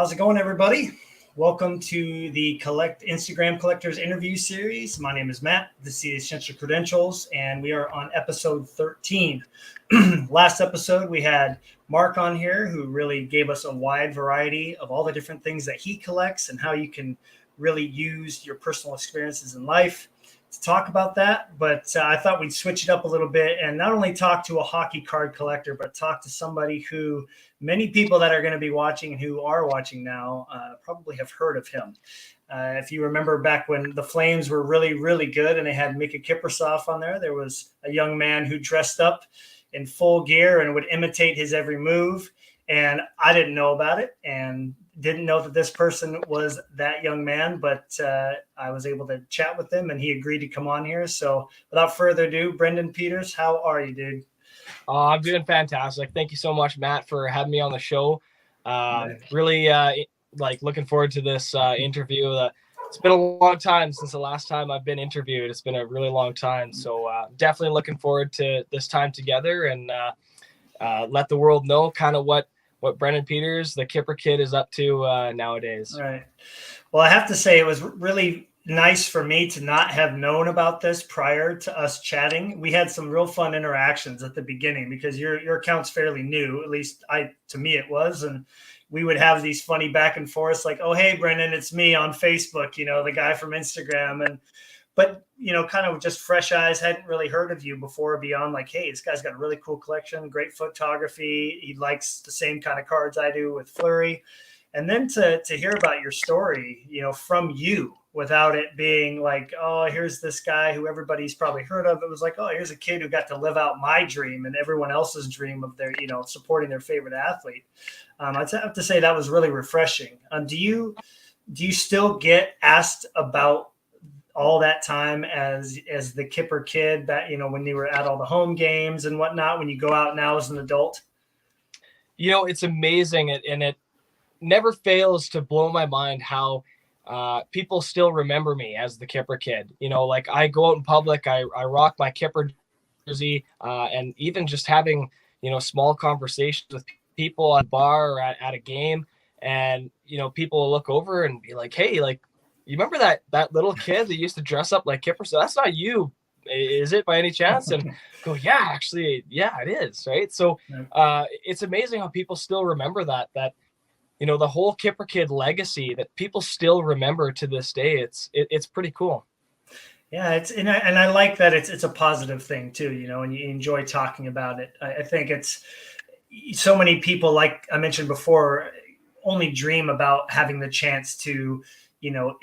How's it going, everybody? Welcome to the Instagram Collectors interview series. My name is Matt. This is Essential Credentials, and we are on episode 13. Last episode, we had Mark on here, who really gave us a wide variety of all the different things that he collects and how you can really use your personal experiences in life to talk about that. But I thought we'd switch it up a little bit and not only talk to a hockey card collector, but talk to somebody who many people that are going to be watching and who are watching now probably have heard of him. If you remember back when the Flames were really, really good and they had Mika Kipper on there was a young man who dressed up in full gear and would imitate his every move. And I didn't know about it and didn't know that this person was that young man, but I was able to chat with him and he agreed to come on here. So without further ado, Brendan Peters, how are you, dude? I'm doing fantastic. Thank you so much, Matt, for having me on the show. Really looking forward to this interview. It's been a long time since the last time I've been interviewed. It's been a really long time. So definitely looking forward to this time together and let the world know kind of what Brendan Peters, the Kipper kid, is up to nowadays. Right. Well, I have to say it was really nice for me to not have known about this prior to us chatting. We had some real fun interactions at the beginning because your account's fairly new, at least to me it was. And we would have these funny back and forths like, oh, hey, Brendan, it's me on Facebook, the guy from Instagram. But kind of just fresh eyes, hadn't really heard of you before beyond like, hey, this guy's got a really cool collection, great photography. He likes the same kind of cards I do with Fleury. And then to hear about your story, from you without it being like, oh, here's this guy who everybody's probably heard of. It was like, oh, here's a kid who got to live out my dream and everyone else's dream of their, supporting their favorite athlete. I'd have to say that was really refreshing. Do you still get asked about all that time as the Kipper kid that, when you were at all the home games and whatnot, when you go out now as an adult? It's amazing. And it never fails to blow my mind how people still remember me as the Kipper kid. Like I go out in public, I rock my Kipper jersey, and even just having, small conversations with people at a bar or at a game. And, people will look over and be like, hey, like, you remember that little kid that used to dress up like Kipper? So that's not you, is it by any chance? And go, yeah, actually, yeah, it is. Right. So it's amazing how people still remember that the whole Kipper kid legacy that people still remember to this day. It's pretty cool. Yeah, and I like that it's a positive thing too, and you enjoy talking about it. I think it's so many people, like I mentioned before, only dream about having the chance to,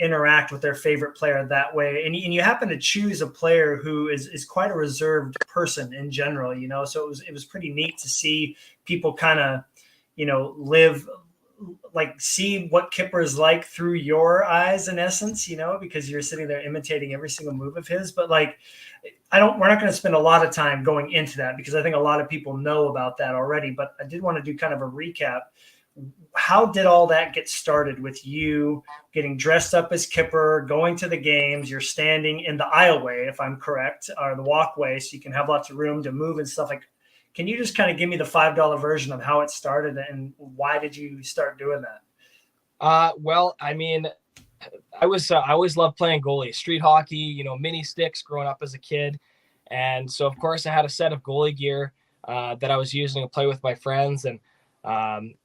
interact with their favorite player that way. And you happen to choose a player who is quite a reserved person in general, so it was pretty neat to see people kind of, see what Kipper is like through your eyes in essence, because you're sitting there imitating every single move of his. But we're not going to spend a lot of time going into that because I think a lot of people know about that already, but I did want to do kind of a recap. How did all that get started with you getting dressed up as Kipper, going to the games? You're standing in the aisleway, if I'm correct, or the walkway, so you can have lots of room to move and stuff. Can you just kind of give me the $5 version of how it started and why did you start doing that? Well, I mean, I always loved playing goalie, street hockey, mini sticks growing up as a kid. And so, of course, I had a set of goalie gear that I was using to play with my friends. And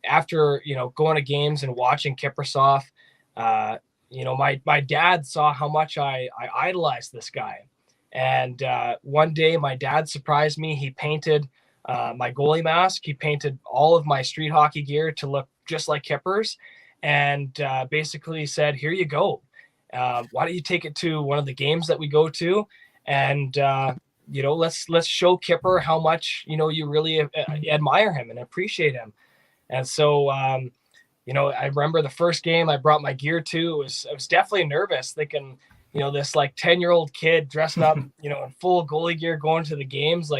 after, going to games and watching Kippersoft, my dad saw how much I idolized this guy. And one day my dad surprised me. He painted my goalie mask. He painted all of my street hockey gear to look just like Kipper's and basically said, here you go. Why don't you take it to one of the games that we go to? And, let's show Kipper how much, you really admire him and appreciate him. And so, I remember the first game I brought my gear to, I was definitely nervous thinking, this like 10-year-old kid dressed up, in full goalie gear going to the games.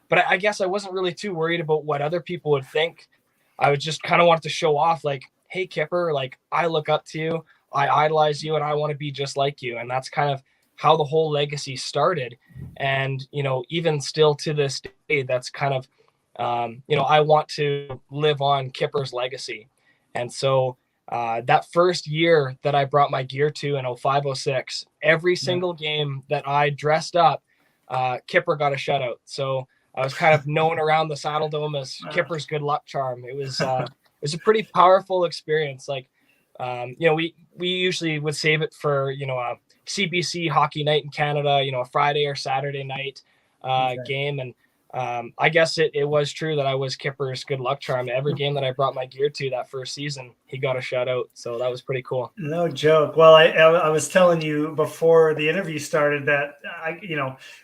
But I guess I wasn't really too worried about what other people would think. I would just kind of want to show off like, hey, Kipper, like I look up to you, I idolize you, and I want to be just like you. And that's kind of how the whole legacy started. And, even still to this day, that's kind of, I want to live on Kipper's legacy. And so that first year that I brought my gear to in 05-06, every single game that I dressed up, Kipper got a shutout. So I was kind of known around the Saddle Dome as Kipper's good luck charm. It was a pretty powerful experience. Like, we usually would save it for, a CBC hockey night in Canada, a Friday or Saturday night game. And I guess it was true that I was Kipper's good luck charm. Every game that I brought my gear to that first season, he got a shutout. So that was pretty cool. No joke. Well, I was telling you before the interview started that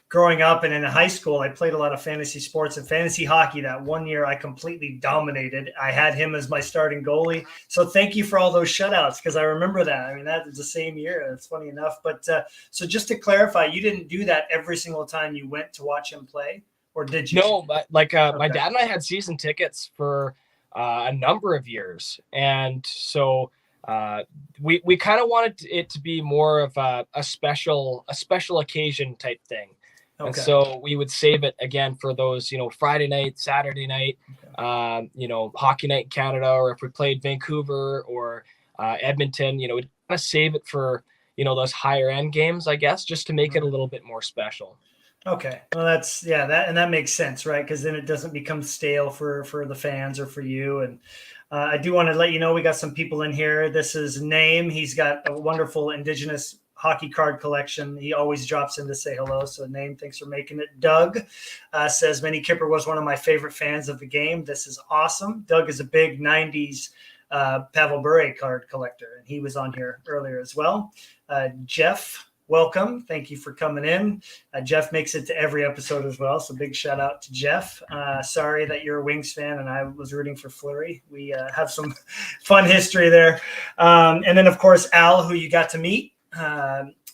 growing up and in high school, I played a lot of fantasy sports and fantasy hockey. That one year I completely dominated. I had him as my starting goalie. So thank you for all those shutouts, because I remember that. I mean, that was the same year. It's funny enough. But so just to clarify, you didn't do that every single time you went to watch him play? Or did you? No, but my dad and I had season tickets for a number of years. And so we kind of wanted it to be more of a special occasion type thing. Okay. And so we would save it again for those, Friday night, Saturday night, hockey night in Canada, or if we played Vancouver or Edmonton, we'd kind of save it for, those higher end games, I guess, just to make it a little bit more special. Okay. Well, that makes sense, right? Because then it doesn't become stale for the fans or for you. And I do want to let you know, we got some people in here. This is Name. He's got a wonderful Indigenous hockey card collection. He always drops in to say hello. So Name, thanks for making it. Doug says, Minnie Kipper was one of my favorite fans of the game. This is awesome. Doug is a big 90s Pavel Bure card collector, and he was on here earlier as well. Jeff, welcome. Thank you for coming in. Jeff makes it to every episode as well, so big shout out to Jeff. Sorry that you're a Wings fan and I was rooting for Fleury. We have some fun history there. And then, of course, Al, who you got to meet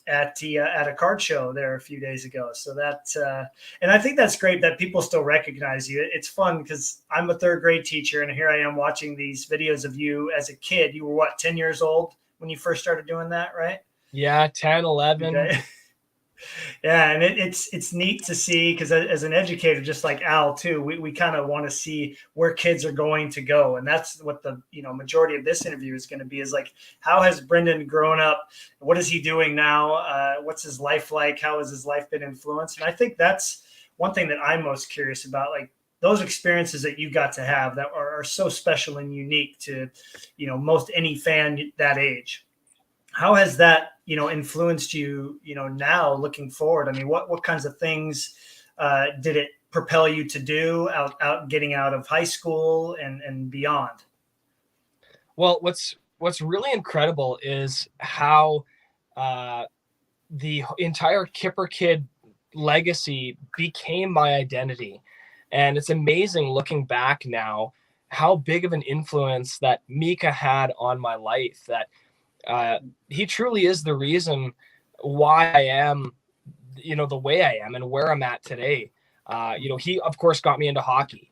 at a card show there a few days ago. So and I think that's great that people still recognize you. It's fun because I'm a third grade teacher, and here I am watching these videos of you as a kid. You were 10 years old when you first started doing that, right? Yeah, 10, 11. Okay. Yeah, and it's neat to see, because as an educator, just like Al too, we kind of want to see where kids are going to go, and that's what the majority of this interview is going to be, is like, how has Brendan grown up? What is he doing now? What's his life like? How has his life been influenced? And I think that's one thing that I'm most curious about, like those experiences that you got to have that are so special and unique to most any fan that age. How has that influenced you, now looking forward? I mean, what kinds of things did it propel you to do getting out of high school and beyond? Well, what's really incredible is how the entire Kipper Kid legacy became my identity. And it's amazing looking back now how big of an influence that Mika had on my life, that he truly is the reason why I am, the way I am and where I'm at today. He, of course, got me into hockey.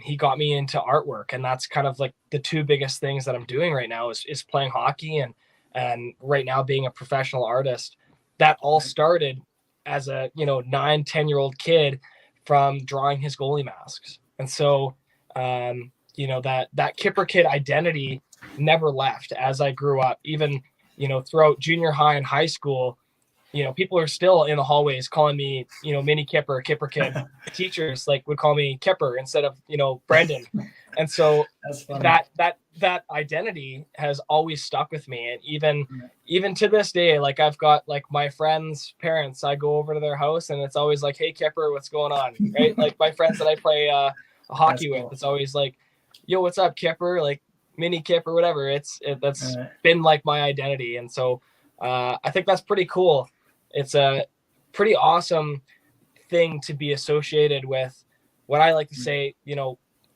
He got me into artwork, and that's kind of like the two biggest things that I'm doing right now is playing hockey and right now being a professional artist. That all started as a, 9-10-year-old kid from drawing his goalie masks. And so, that Kipper Kid identity never left as I grew up. Even, throughout junior high and high school, people are still in the hallways calling me, Mini Kipper, Kipper Kid. Teachers would call me Kipper instead of, Brendan. And so that identity has always stuck with me. And even to this day, I've got my friends' parents, I go over to their house and it's always like, hey Kipper, what's going on? Right? My friends that I play hockey with, it's always like, yo, what's up, Kipper? Mini Kipper, whatever. That's been my identity. And so I think that's pretty cool. It's a pretty awesome thing to be associated with what I like to say,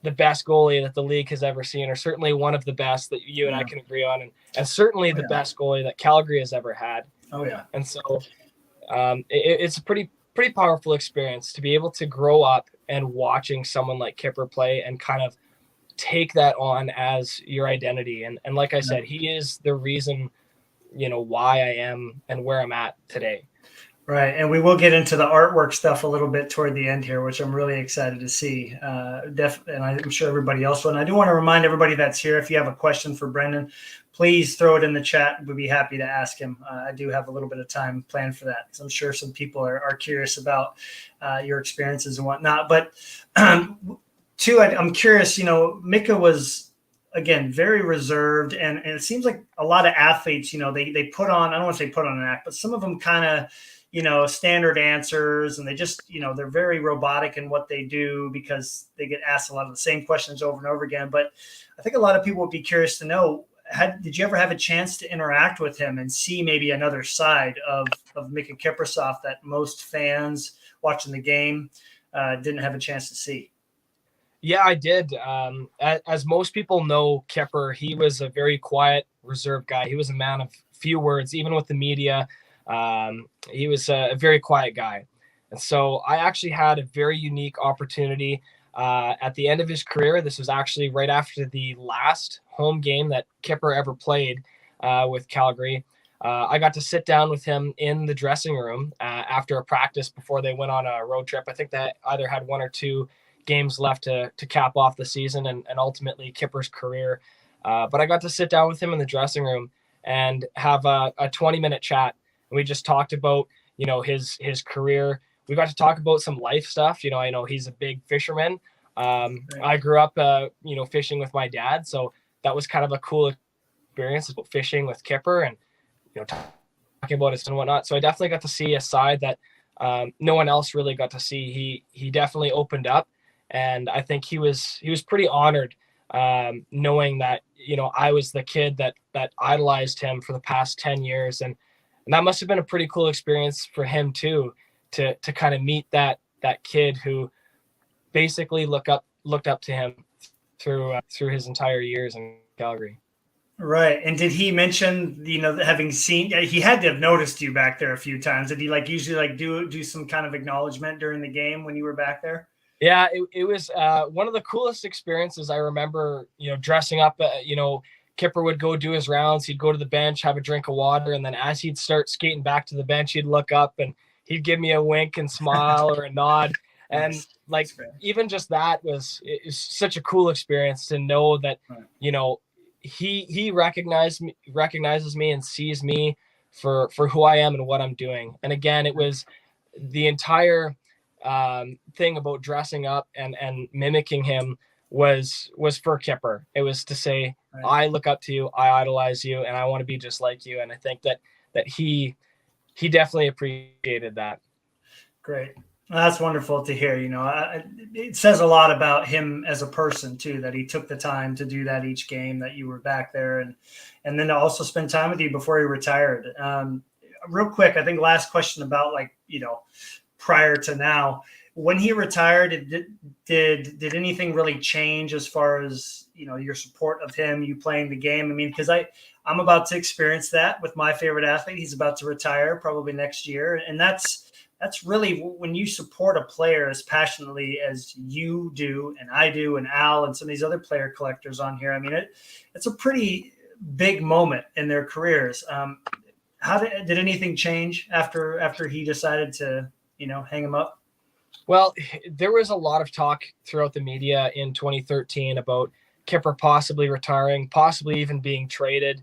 the best goalie that the league has ever seen, or certainly one of the best that you and I can agree on, and certainly the best goalie that Calgary has ever had. Oh yeah. And so it's a pretty powerful experience to be able to grow up and watching someone like Kipper play and kind of take that on as your identity. And like I said, he is the reason, why I am and where I'm at today. Right, and we will get into the artwork stuff a little bit toward the end here, which I'm really excited to see. And I'm sure everybody else will. And I do want to remind everybody that's here, if you have a question for Brendan, please throw it in the chat. We'd be happy to ask him. I do have a little bit of time planned for that, because I'm sure some people are curious about your experiences and whatnot. But too, I'm curious. Mika was, again, very reserved, and it seems like a lot of athletes, they put on, I don't want to say put on an act, but some of them kind of, standard answers, and they just, they're very robotic in what they do because they get asked a lot of the same questions over and over again. But I think a lot of people would be curious to know, did you ever have a chance to interact with him and see maybe another side of Mika Kippersoft that most fans watching the game didn't have a chance to see? Yeah, I did. As most people know, Kipper, he was a very quiet, reserved guy. He was a man of few words, even with the media. He was a very quiet guy. And so I actually had a very unique opportunity at the end of his career. This was actually right after the last home game that Kipper ever played with Calgary. I got to sit down with him in the dressing room after a practice before they went on a road trip. I think that either had one or two games left to cap off the season and ultimately Kipper's career. But I got to sit down with him in the dressing room and have a 20-minute chat. And we just talked about, his career. We got to talk about some life stuff. I know he's a big fisherman. I grew up, fishing with my dad. So that was kind of a cool experience about fishing with Kipper and, talking about it and whatnot. So I definitely got to see a side that no one else really got to see. He definitely opened up. And I think he was pretty honored knowing that, I was the kid that idolized him for the past 10 years. And that must have been a pretty cool experience for him too, to kind of meet that kid who basically looked up to him through his entire years in Calgary. Right. And did he mention, having seen, he had to have noticed you back there a few times. Did he usually do some kind of acknowledgement during the game when you were back there? Yeah, it was one of the coolest experiences. I remember, dressing up, Kipper would go do his rounds. He'd go to the bench, have a drink of water. And then as he'd start skating back to the bench, he'd look up and he'd give me a wink and smile or a nod. And nice. Even just that was such a cool experience to know that, right. He recognizes me and sees me for who I am and what I'm doing. And again, it was the entire thing about dressing up and mimicking him was for Kipper. It was to say, right. I look up to you, I idolize you, and I want to be just like you. And I think that he definitely appreciated that. Great. Well, that's wonderful to hear. It says a lot about him as a person too, that he took the time to do that each game that you were back there, and then to also spend time with you before he retired. Real quick, I think last question about prior to now, when he retired, did anything really change as far as your support of him, you playing the game? I mean, because I'm about to experience that with my favorite athlete. He's about to retire probably next year, and that's really when you support a player as passionately as you do and I do and Al and some of these other player collectors on here. I mean, it's a pretty big moment in their careers. How did anything change after he decided to hang him up? Well, there was a lot of talk throughout the media in 2013 about Kipper possibly retiring, possibly even being traded,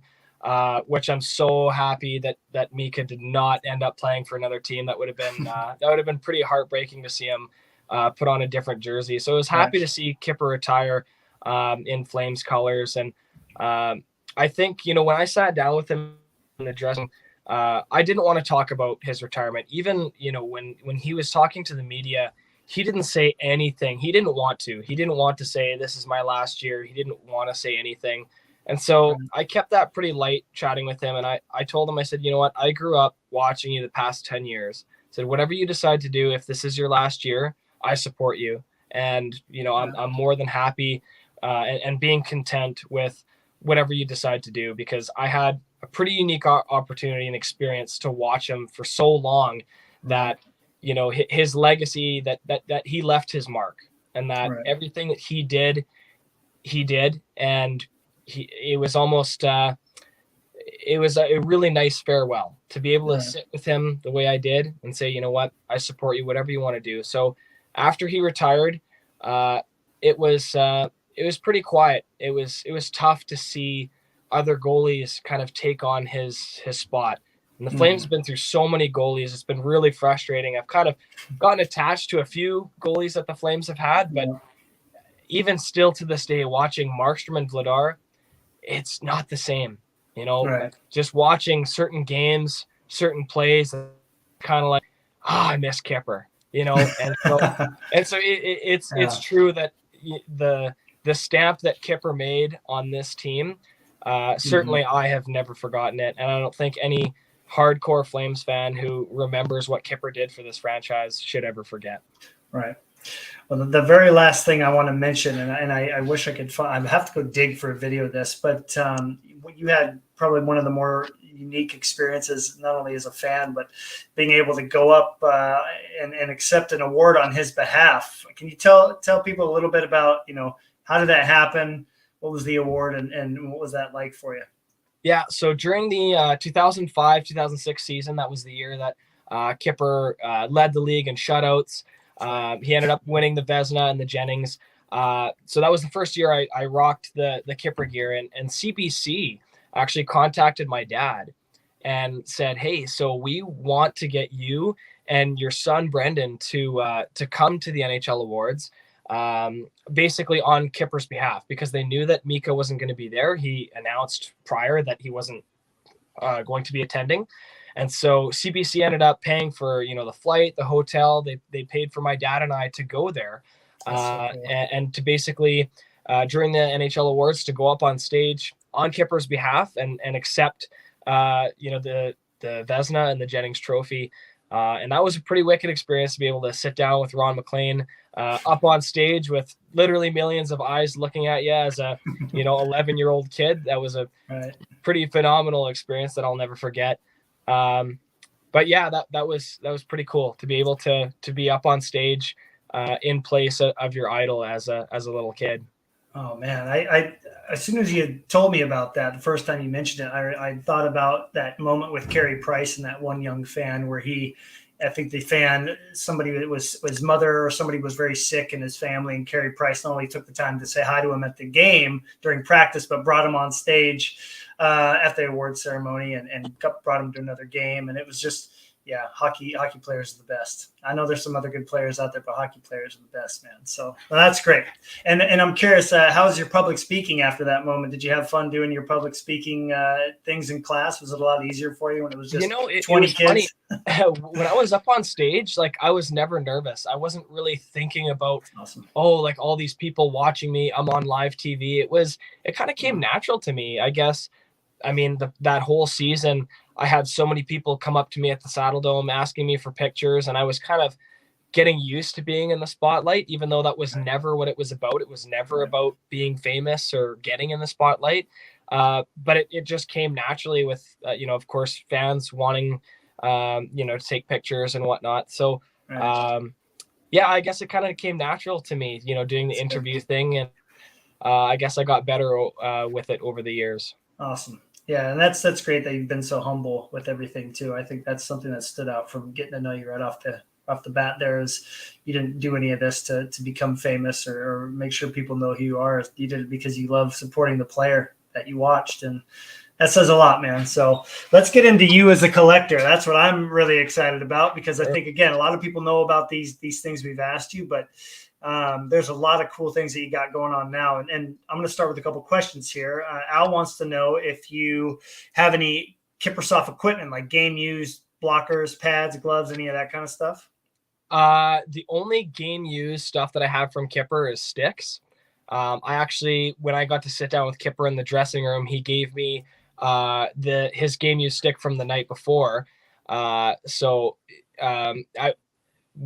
which I'm so happy that Mika did not end up playing for another team. That would have been pretty heartbreaking to see him put on a different jersey. So I was happy to see Kipper retire in Flames colors. And I think, when I sat down with him in the dressing room, I didn't want to talk about his retirement. Even, when he was talking to the media, he didn't say anything. He didn't want to say, this is my last year. He didn't want to say anything. And so I kept that pretty light chatting with him. And I told him, I said, you know what? I grew up watching you the past 10 years. I said, whatever you decide to do, if this is your last year, I support you. And, I'm more than happy and being content with whatever you decide to do, because I had a pretty unique opportunity and experience to watch him for so long that, his legacy, that he left his mark, and that everything that he did. And it was almost, it was a really nice farewell to be able to Right. sit with him the way I did and say, you know what, I support you, whatever you want to do. So after he retired, uh, it was pretty quiet. It was tough to see other goalies kind of take on his spot. And the Flames have been through so many goalies. It's been really frustrating. I've kind of gotten attached to a few goalies that the Flames have had, but even still to this day, watching Markstrom and Vladar, it's not the same. You know, Right. just watching certain games, certain plays, kind of like, I miss Kipper. You know, and so it's true that the stamp that Kipper made on this team, certainly I have never forgotten it, and I don't think any hardcore Flames fan who remembers what Kipper did for this franchise should ever forget. Right. Well, the very last thing I want to mention, and I wish I could find, I have to go dig for a video of this, but you had probably one of the more unique experiences, not only as a fan, but being able to go up and accept an award on his behalf. Can you tell people a little bit about, how did that happen? What was the award and what was that like for you? Yeah, so during the 2005-2006 season, that was the year that Kipper led the league in shutouts. He ended up winning the Vezina and the Jennings. So that was the first year I rocked the Kipper gear, and CBC actually contacted my dad and said, hey, so we want to get you and your son Brendan to come to the NHL Awards, basically on Kipper's behalf, because they knew that Mika wasn't going to be there. He announced prior that he wasn't going to be attending. And so CBC ended up paying for, the flight, the hotel. They paid for my dad and I to go there, So cool. and to basically during the NHL Awards to go up on stage on Kipper's behalf and accept, the Vezina and the Jennings Trophy. And that was a pretty wicked experience to be able to sit down with Ron McLean up on stage with literally millions of eyes looking at you as a 11-year-old kid. That was a pretty phenomenal experience that I'll never forget. But yeah, that was pretty cool to be able to be up on stage in place of your idol as a little kid. Oh man, I as soon as you told me about that the first time you mentioned it, I thought about that moment with Carey Price and that one young fan where I think the fan, somebody that was his mother or somebody was very sick in his family, and Carey Price not only took the time to say hi to him at the game during practice, but brought him on stage at the award ceremony and brought him to another game. And it was just, hockey players are the best. I know there's some other good players out there, but hockey players are the best, man. So that's great. And I'm curious, how was your public speaking after that moment? Did you have fun doing your public speaking things in class? Was it a lot easier for you when it was just 20 kids? Funny. When I was up on stage, like I was never nervous. I wasn't really thinking about, like all these people watching me. I'm on live TV. It kind of came natural to me, I guess. I mean, that whole season, I had so many people come up to me at the Saddle Dome asking me for pictures, and I was kind of getting used to being in the spotlight, even though that was never what it was about. It was never about being famous or getting in the spotlight. But it just came naturally with, of course, fans wanting, to take pictures and whatnot. So, I guess it kind of came natural to me, doing the interview thing. And I guess I got better with it over the years. Awesome. Yeah, and that's great that you've been so humble with everything too. I think that's something that stood out from getting to know you right off the bat. There is, you didn't do any of this to become famous or make sure people know who you are. You did it because you love supporting the player that you watched, and that says a lot, man. So let's get into you as a collector. That's what I'm really excited about, because I think, again, a lot of people know about these things we've asked you, but there's a lot of cool things that you got going on now. And I'm going to start with a couple questions here. Al wants to know if you have any Kippersoft equipment, like game used blockers, pads, gloves, any of that kind of stuff. The only game used stuff that I have from Kipper is sticks. I actually, when I got to sit down with Kipper in the dressing room, he gave me his game used stick from the night before. I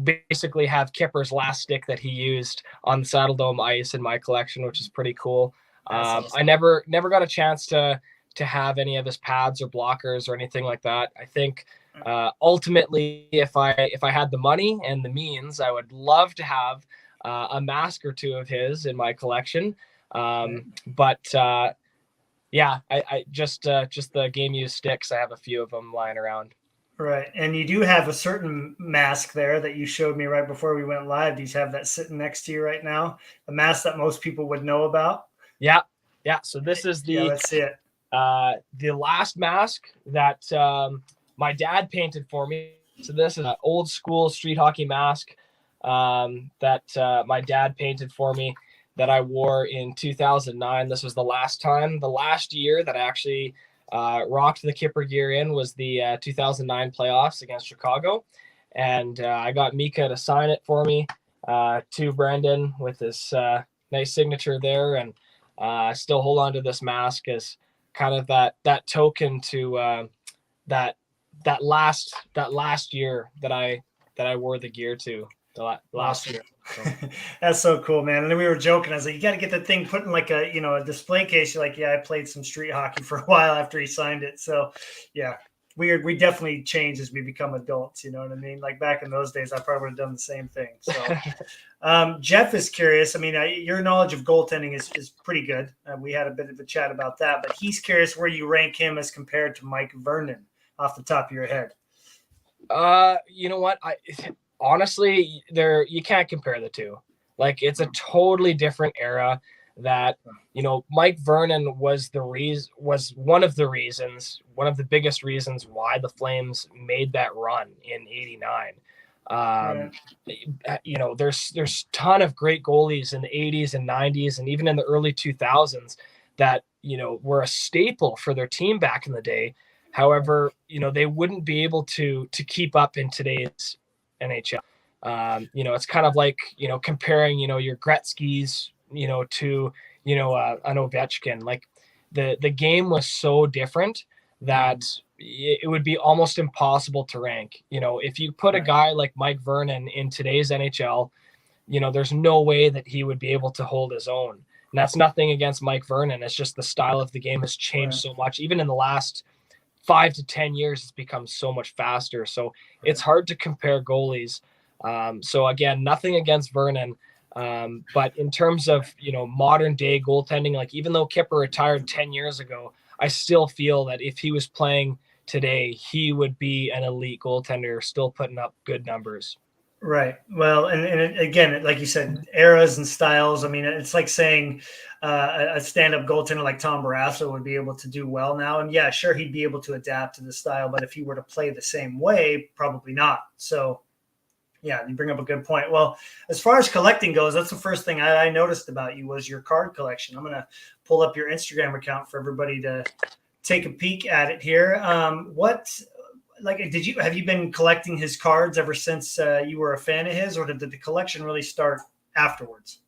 basically have Kipper's last stick that he used on the Saddle Dome ice in my collection, which is pretty cool. Awesome. I never got a chance to have any of his pads or blockers or anything like that. I think ultimately, if I had the money and the means, I would love to have a mask or two of his in my collection. But Yeah, I just the game used sticks. I have a few of them lying around. Right. And you do have a certain mask there that you showed me right before we went live. Do you have that sitting next to you right now? The mask that most people would know about? Yeah, yeah. So this is Yeah, let's see it. the last mask that my dad painted for me. So this is an old school street hockey mask that my dad painted for me that I wore in 2009. This was the last year that I actually rocked the Kipper gear in was the 2009 playoffs against Chicago. And I got Mika to sign it for me to Brendan with his nice signature there. And I still hold on to this mask as kind of that token to that last year that I wore the gear to last Awesome. year. So. That's so cool, man. And then we were joking. I was like, you got to get the thing put in like a display case. You're like, yeah, I played some street hockey for a while after he signed it. So, yeah, weird. We definitely change as we become adults. You know what I mean? Like back in those days, I probably would have done the same thing. So, Jeff is curious. I mean, your knowledge of goaltending is pretty good. We had a bit of a chat about that, but he's curious where you rank him as compared to Mike Vernon off the top of your head. You know what? Honestly, you can't compare the two. Like it's a totally different era that, Mike Vernon was one of the biggest reasons why the Flames made that run in 89. Right. There's ton of great goalies in the 80s and 90s and even in the early 2000s that, were a staple for their team back in the day. However, they wouldn't be able to keep up in today's NHL. It's kind of like, comparing, your Gretzky's, to, an Ovechkin. Like the game was so different that it would be almost impossible to rank. If you put a guy like Mike Vernon in today's NHL, there's no way that he would be able to hold his own. And that's nothing against Mike Vernon. It's just the style of the game has changed so much. Even in the last 5 to 10 years, it's become so much faster. So it's hard to compare goalies. So again, nothing against Vernon. But in terms of, modern day goaltending, like even though Kipper retired 10 years ago, I still feel that if he was playing today, he would be an elite goaltender, still putting up good numbers. Right. Well, and again, like you said, eras and styles. I mean, it's like saying a stand-up goaltender like Tom Barrasso would be able to do well now. And yeah, sure, he'd be able to adapt to the style, but if he were to play the same way, probably not. So, yeah, you bring up a good point. Well, as far as collecting goes, that's the first thing I noticed about you was your card collection. I'm going to pull up your Instagram account for everybody to take a peek at it here. Have you been collecting his cards ever since you were a fan of his, or did the collection really start afterwards?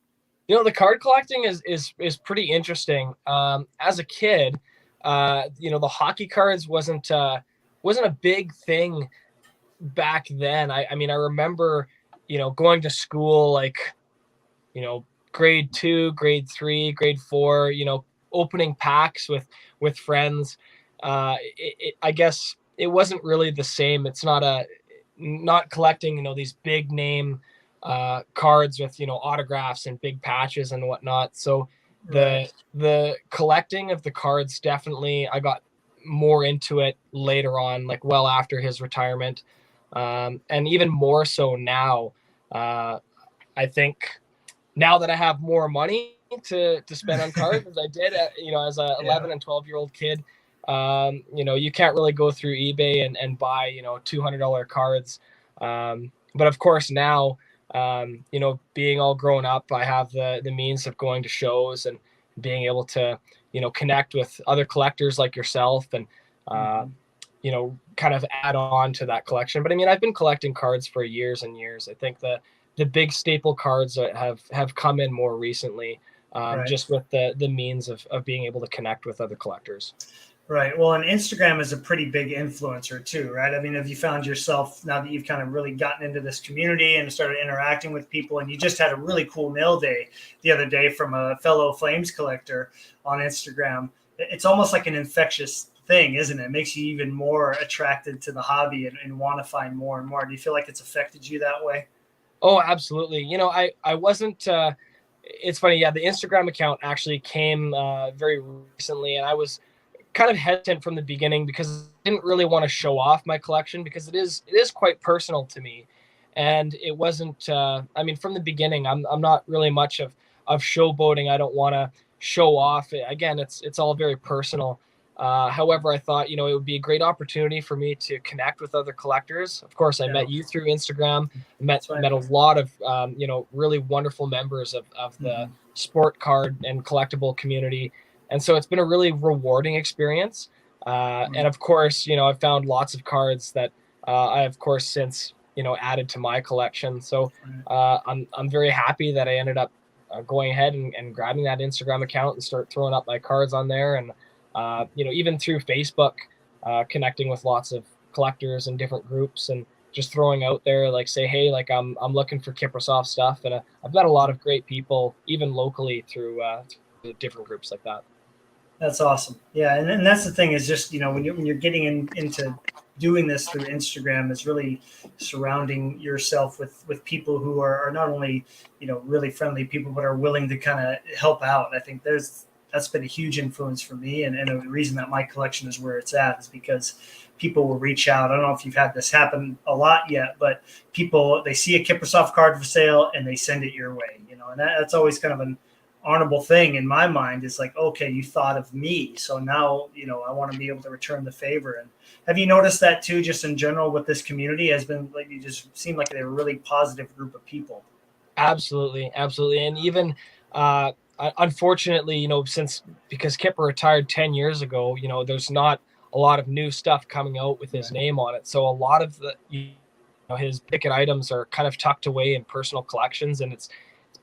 The card collecting is pretty interesting. As a kid, the hockey cards wasn't a big thing back then. I mean, I remember, going to school, like, grade 2, grade 3, grade 4, opening packs with friends. I guess it wasn't really the same. It's not collecting, these big name cards with, autographs and big patches and whatnot. So the collecting of the cards, definitely I got more into it later on, like well after his retirement. And even more so now. I think now that I have more money to spend on cards as I did, as a 11 and 12-year-old kid, you can't really go through eBay and buy, $200 cards. But of course now, being all grown up, I have the means of going to shows and being able to, connect with other collectors like yourself and, kind of add on to that collection. But I mean, I've been collecting cards for years and years. I think the big staple cards have come in more recently, just with the means of being able to connect with other collectors. Right. Well, and Instagram is a pretty big influencer too, right? I mean, have you found yourself, now that you've kind of really gotten into this community and started interacting with people, and you just had a really cool mail day the other day from a fellow Flames collector on Instagram. It's almost like an infectious thing, isn't it? It makes you even more attracted to the hobby and want to find more and more. Do you feel like it's affected you that way? Oh, absolutely. I wasn't it's funny. Yeah, the Instagram account actually came very recently, and I was kind of hesitant from the beginning because I didn't really want to show off my collection because it is quite personal to me, and it wasn't. I mean, from the beginning, I'm not really much of showboating. I don't want to show off. Again, it's all very personal. However, I thought it would be a great opportunity for me to connect with other collectors. Of course, I Yeah, met you through Instagram. Met that's right. met a lot of really wonderful members of the Mhm. sport card and collectible community, and so it's been a really rewarding experience. And of course, I've found lots of cards that I, of course, since added to my collection. So Right. I'm very happy that I ended up going ahead and grabbing that Instagram account and start throwing up my cards on there, and even through Facebook, connecting with lots of collectors and different groups, and just throwing out there like, say, hey, like I'm looking for Kippersoft stuff, and I've met a lot of great people even locally through different groups like that. That's awesome. Yeah, and that's the thing is just when you're getting into doing this through Instagram is really surrounding yourself with people who are not only really friendly people but are willing to kind of help out. I think that's been a huge influence for me, and a reason that my collection is where it's at is because people will reach out. I don't know if you've had this happen a lot yet, but people, they see a Kippersoft card for sale and they send it your way, and that's always kind of an honorable thing in my mind. Is like, okay, you thought of me, so now I want to be able to return the favor. And have you noticed that too, just in general with this community? Has been like, you just seem like they're a really positive group of people. Absolutely, absolutely, and even unfortunately, since because Kipper retired 10 years ago, there's not a lot of new stuff coming out with his Right. name on it. So a lot of his ticket items are kind of tucked away in personal collections, and it's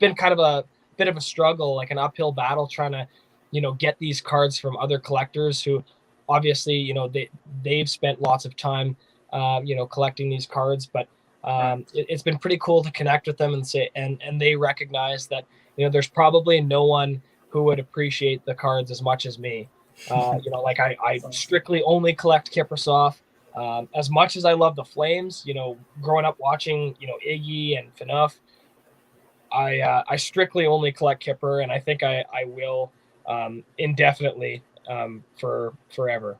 been kind of a bit of a struggle, like an uphill battle, trying to get these cards from other collectors who obviously they've spent lots of time collecting these cards, but Right. it's been pretty cool to connect with them and say, and they recognize that there's probably no one who would appreciate the cards as much as me. Like I That's awesome. strictly only collect Kippersoft. As much as I love the Flames, growing up watching Iggy and Fanuff, I strictly only collect Kipper, and I think I will indefinitely for forever.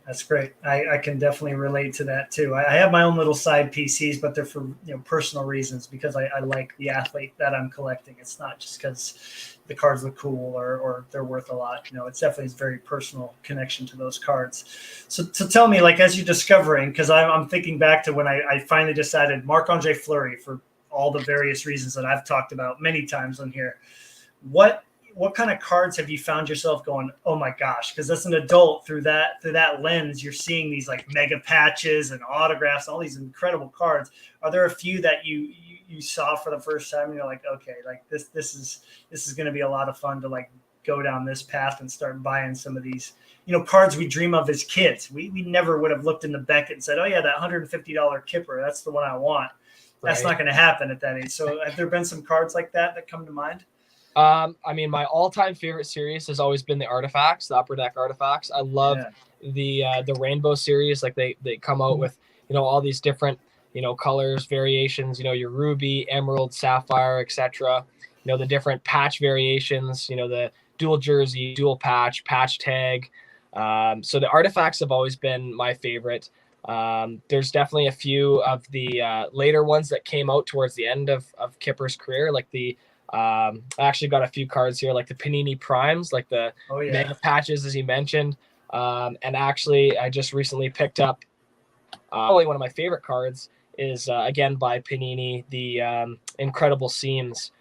That's great. I can definitely relate to that too. I have my own little side PCs, but they're for personal reasons because I like the athlete that I'm collecting. It's not just because the cards look cool or they're worth a lot. It's definitely a very personal connection to those cards. So tell me, like, as you're discovering, because I'm thinking back to when I finally decided Marc-Andre Fleury for all the various reasons that I've talked about many times on here. What kind of cards have you found yourself going, oh my gosh? Because as an adult, through that lens, you're seeing these like mega patches and autographs, all these incredible cards. Are there a few that you saw for the first time and you're like, okay, like this is going to be a lot of fun to like go down this path and start buying some of these cards we dream of as kids. We never would have looked in the Beckett and said, oh yeah, that $150 Kipper, that's the one I want. That's Right. not going to happen at that age. So have there been some cards like that come to mind? I mean, my all-time favorite series has always been the Artifacts, the Upper Deck Artifacts. I love Yeah. the Rainbow series. Like they come out with all these different colors, variations. Your ruby, emerald, sapphire, etc. The different patch variations. The dual jersey, dual patch, patch tag. So the Artifacts have always been my favorite. There's definitely a few of the later ones that came out towards the end of Kipper's career, like the I actually got a few cards here, like the Panini Primes, like the Oh yeah. mega patches, as you mentioned. And actually, I just recently picked up probably one of my favorite cards is again by Panini, the Incredible Seams.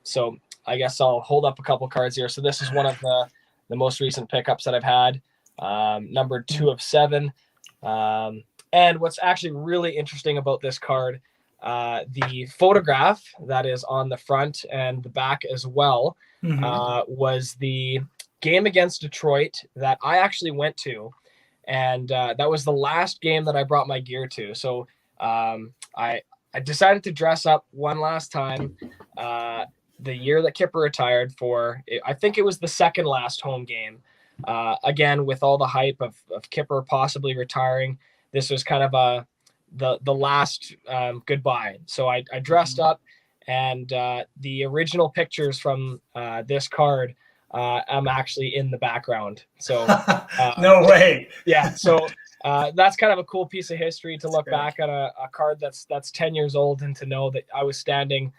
So I guess I'll hold up a couple cards here. So this is one of the most recent pickups that I've had, number 2 of 7. And what's actually really interesting about this card, the photograph that is on the front and the back as well, Mm-hmm. was the game against Detroit that I actually went to. And that was the last game that I brought my gear to. So I decided to dress up one last time. The year that Kipper retired for, I think it was the second last home game. Again, with all the hype of Kipper possibly retiring, this was kind of the last goodbye. So I dressed up and the original pictures from this card, I'm actually in the background. So no way. yeah, so that's kind of a cool piece of history to look Great. back on a card that's 10 years old, and to know that I was standing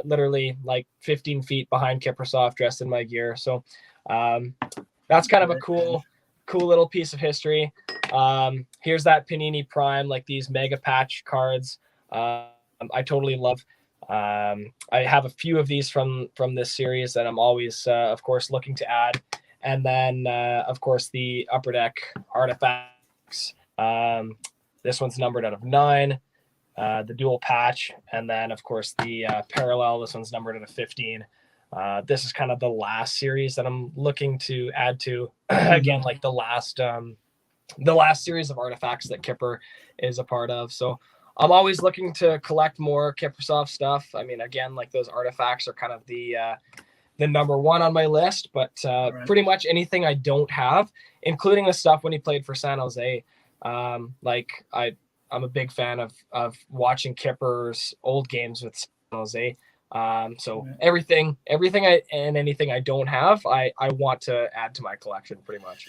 literally like 15 feet behind Kippersoft dressed in my gear. So that's kind of a cool little piece of history. Here's that Panini Prime, like these mega patch cards. I totally love. I have a few of these from this series that I'm always, of course, looking to add. And then, of course, the Upper Deck artifacts. This one's numbered out of 9. The dual patch, and then, of course, the parallel. This one's numbered out of 15. This is kind of the last series that I'm looking to add to. Again, like the last series of artifacts that Kipper is a part of. So I'm always looking to collect more Kippersoft stuff. I mean, again, like those artifacts are kind of the number one on my list, but pretty much anything I don't have, including the stuff when he played for San Jose. Like I'm a big fan of watching Kipper's old games with San Jose. So everything and anything I don't have, I want to add to my collection pretty much.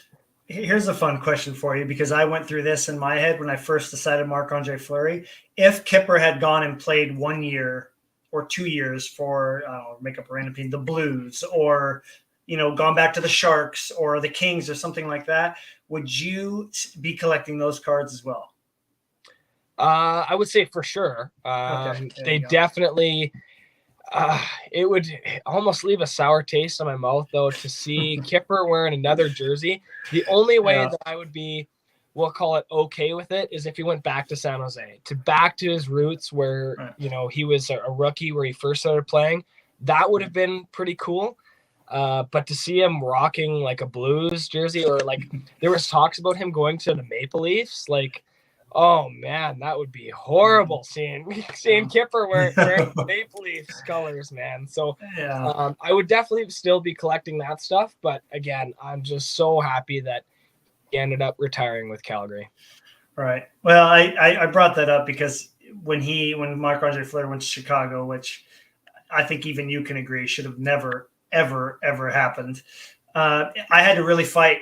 Here's a fun question for you, because I went through this in my head when I first decided Marc-Andre Fleury. If Kipper had gone and played 1 year or 2 years for, I don't know, make up a random team, the Blues, or, gone back to the Sharks or the Kings or something like that, would you be collecting those cards as well? I would say for sure. They definitely. It would almost leave a sour taste in my mouth, though, to see Kipper wearing another jersey. The only way that I would be, we'll call it okay with it, is if he went back to San Jose, back to his roots where, he was a rookie where he first started playing. That would have been pretty cool. But to see him rocking like a Blues jersey, or like there was talks about him going to the Maple Leafs, like, oh man, that would be horrible seeing Kipper wearing Maple Leafs colors, man. So I would definitely still be collecting that stuff. But again, I'm just so happy that he ended up retiring with Calgary. Right. Well, I brought that up because when Marc-Andre Fleury went to Chicago, which I think even you can agree should have never, ever, ever happened, I had to really fight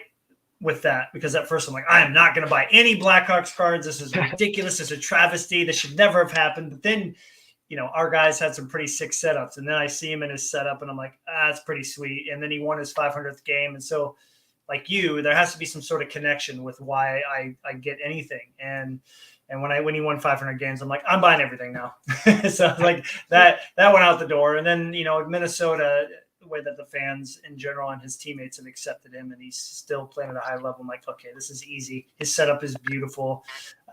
with that, because at first I'm like, I am not going to buy any Blackhawks cards. This is ridiculous. This is a travesty. This should never have happened. But then, our guys had some pretty sick setups, and then I see him in his setup and I'm like, that's pretty sweet. And then he won his 500th game. And so, like you, there has to be some sort of connection with why I get anything. And when he won 500 games, I'm like, I'm buying everything now. So like that went out the door. And then, Minnesota, the way that the fans in general and his teammates have accepted him, and he's still playing at a high level. I'm like, okay, this is easy. His setup is beautiful.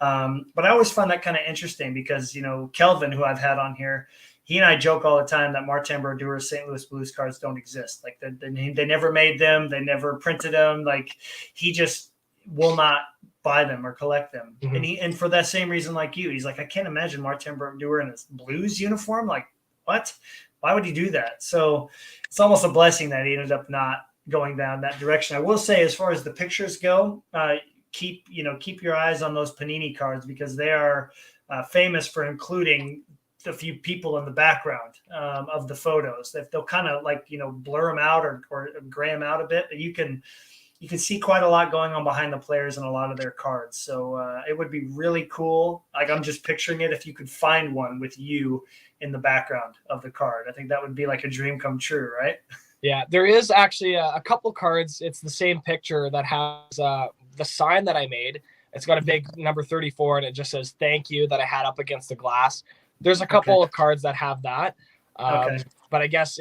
But I always find that kind of interesting because, Kelvin, who I've had on here, he and I joke all the time that Martin Brodeur's St. Louis Blues cards don't exist. Like they never made them. They never printed them. Like he just will not buy them or collect them. Mm-hmm. And for that same reason, like you, he's like, I can't imagine Martin Brodeur in this Blues uniform. Like, what? Why would he do that? So it's almost a blessing that he ended up not going down that direction. I will say, as far as the pictures go, keep your eyes on those Panini cards, because they are famous for including a few people in the background of the photos. They'll kind of like, blur them out or gray them out a bit. But you can see quite a lot going on behind the players in a lot of their cards. So it would be really cool. Like, I'm just picturing it, if you could find one with you in the background of the card. I think that would be like a dream come true, right? Yeah, there is actually a couple cards. It's the same picture that has the sign that I made. It's got a big number 34, and it just says thank you that I had up against the glass. There's a couple of cards that have that. But I guess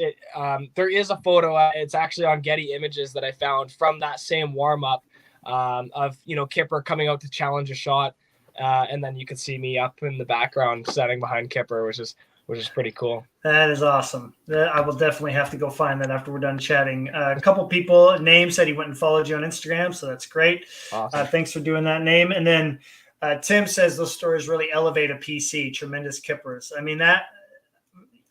there is a photo. It's actually on Getty Images that I found from that same warm-up of, Kipper coming out to challenge a shot. And then you can see me up in the background standing behind Kipper, which is pretty cool. That is awesome. I will definitely have to go find that after we're done chatting. A couple people, Name said he went and followed you on Instagram, so that's great. Awesome. Thanks for doing that, Name. And then Tim says those stories really elevate a PC. Tremendous Kippers. I mean, that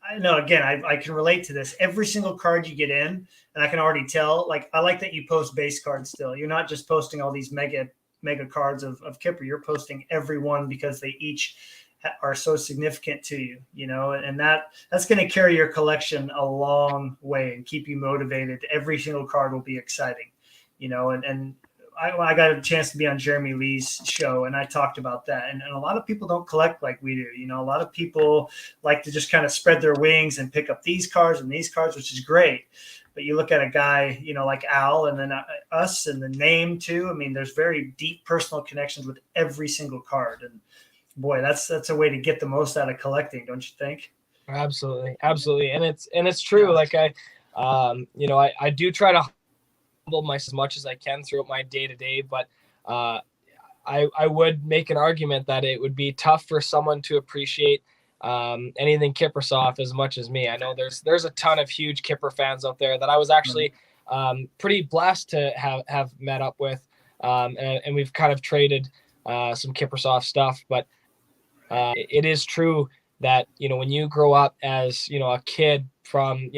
I know, again, I can relate to this. Every single card you get in, and I can already tell, like, I like that you post base cards still. You're not just posting all these mega cards of Kipper. You're posting every one because they each are so significant to you, and that's going to carry your collection a long way and keep you motivated. Every single card will be exciting, and I got a chance to be on Jeremy Lee's show, and I talked about that. And a lot of people don't collect like we do. A lot of people like to just kind of spread their wings and pick up these cards and these cards, which is great. But you look at a guy, like Al, and then us, and the name too. I mean, there's very deep personal connections with every single card, and boy, that's a way to get the most out of collecting, don't you think? Absolutely, and it's true. Yeah. Like I do try to humble myself as much as I can throughout my day to day, but I would make an argument that it would be tough for someone to appreciate anything Kippersoft as much as me. I know there's a ton of huge Kipper fans out there that I was actually pretty blessed to have met up with, and we've kind of traded some Kippersoft stuff. But it is true that when you grow up as a kid from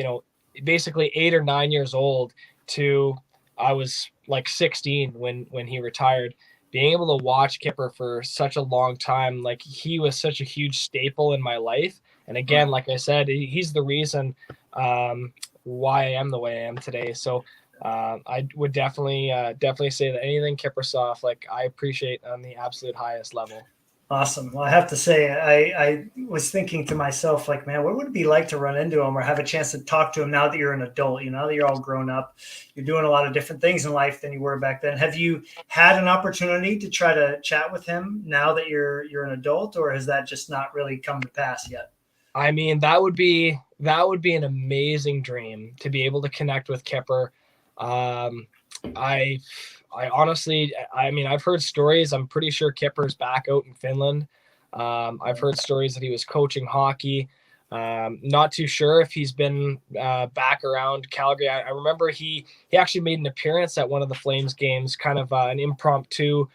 basically 8 or 9 years old to I was like 16 when he retired. Being able to watch Kipper for such a long time, like he was such a huge staple in my life. And again, like I said, he's the reason why I am the way I am today. So I would definitely say that anything Kippersoft, like I appreciate on the absolute highest level. Awesome. Well, I have to say, I was thinking to myself, like, man, what would it be like to run into him or have a chance to talk to him now that you're an adult? Now that you're all grown up, you're doing a lot of different things in life than you were back then. Have you had an opportunity to try to chat with him now that you're an adult, or has that just not really come to pass yet? I mean, that would be an amazing dream to be able to connect with Kipper. I honestly, I mean, I've heard stories. I'm pretty sure Kipper's back out in Finland. I've heard stories that he was coaching hockey. Not too sure if he's been back around Calgary. I remember he actually made an appearance at one of the Flames games, kind of an impromptu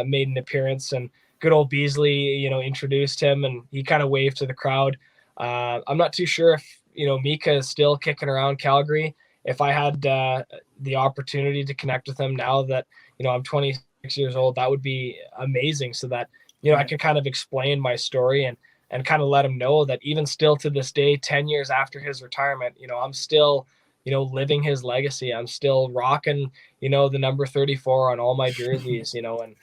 made an appearance, and good old Beasley, introduced him, and he kind of waved to the crowd. I'm not too sure if Mika is still kicking around Calgary. If I had the opportunity to connect with him now that I'm 26 years old, that would be amazing. So that I can kind of explain my story and kind of let him know that even still to this day, 10 years after his retirement, I'm still living his legacy. I'm still rocking the number 34 on all my jerseys. And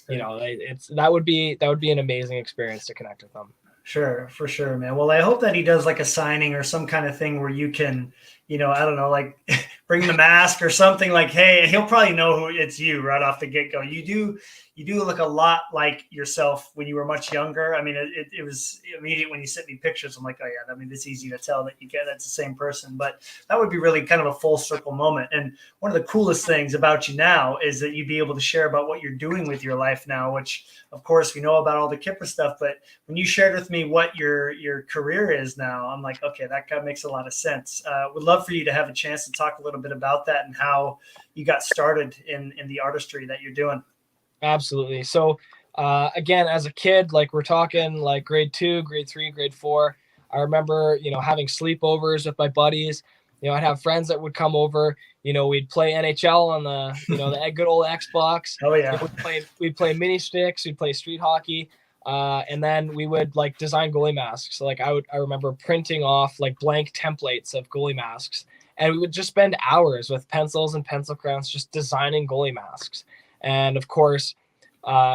that would be an amazing experience to connect with him. Sure, for sure, man. Well, I hope that he does like a signing or some kind of thing where you can, I don't know, like bring the mask or something. Like, hey, he'll probably know who it's you right off the get go. You do look a lot like yourself when you were much younger. I mean, it was immediate when you sent me pictures. I'm like, oh yeah, I mean, it's easy to tell that that's the same person. But that would be really kind of a full circle moment. And one of the coolest things about you now is that you'd be able to share about what you're doing with your life now, which of course we know about all the Kipper stuff. But when you shared with me what your career is now, I'm like, okay, that kind of makes a lot of sense. Would love for you to have a chance to talk a little bit about that and how you got started in the artistry that you're doing. Absolutely. So again, as a kid, like we're talking like grade 2, grade 3, grade 4, I remember, having sleepovers with my buddies. I'd have friends that would come over, we'd play NHL on the, the good old Xbox. Oh yeah. We'd play mini sticks, we'd play street hockey. And then we would like design goalie masks. So like I remember printing off like blank templates of goalie masks, and we would just spend hours with pencils and pencil crayons just designing goalie masks. And of course,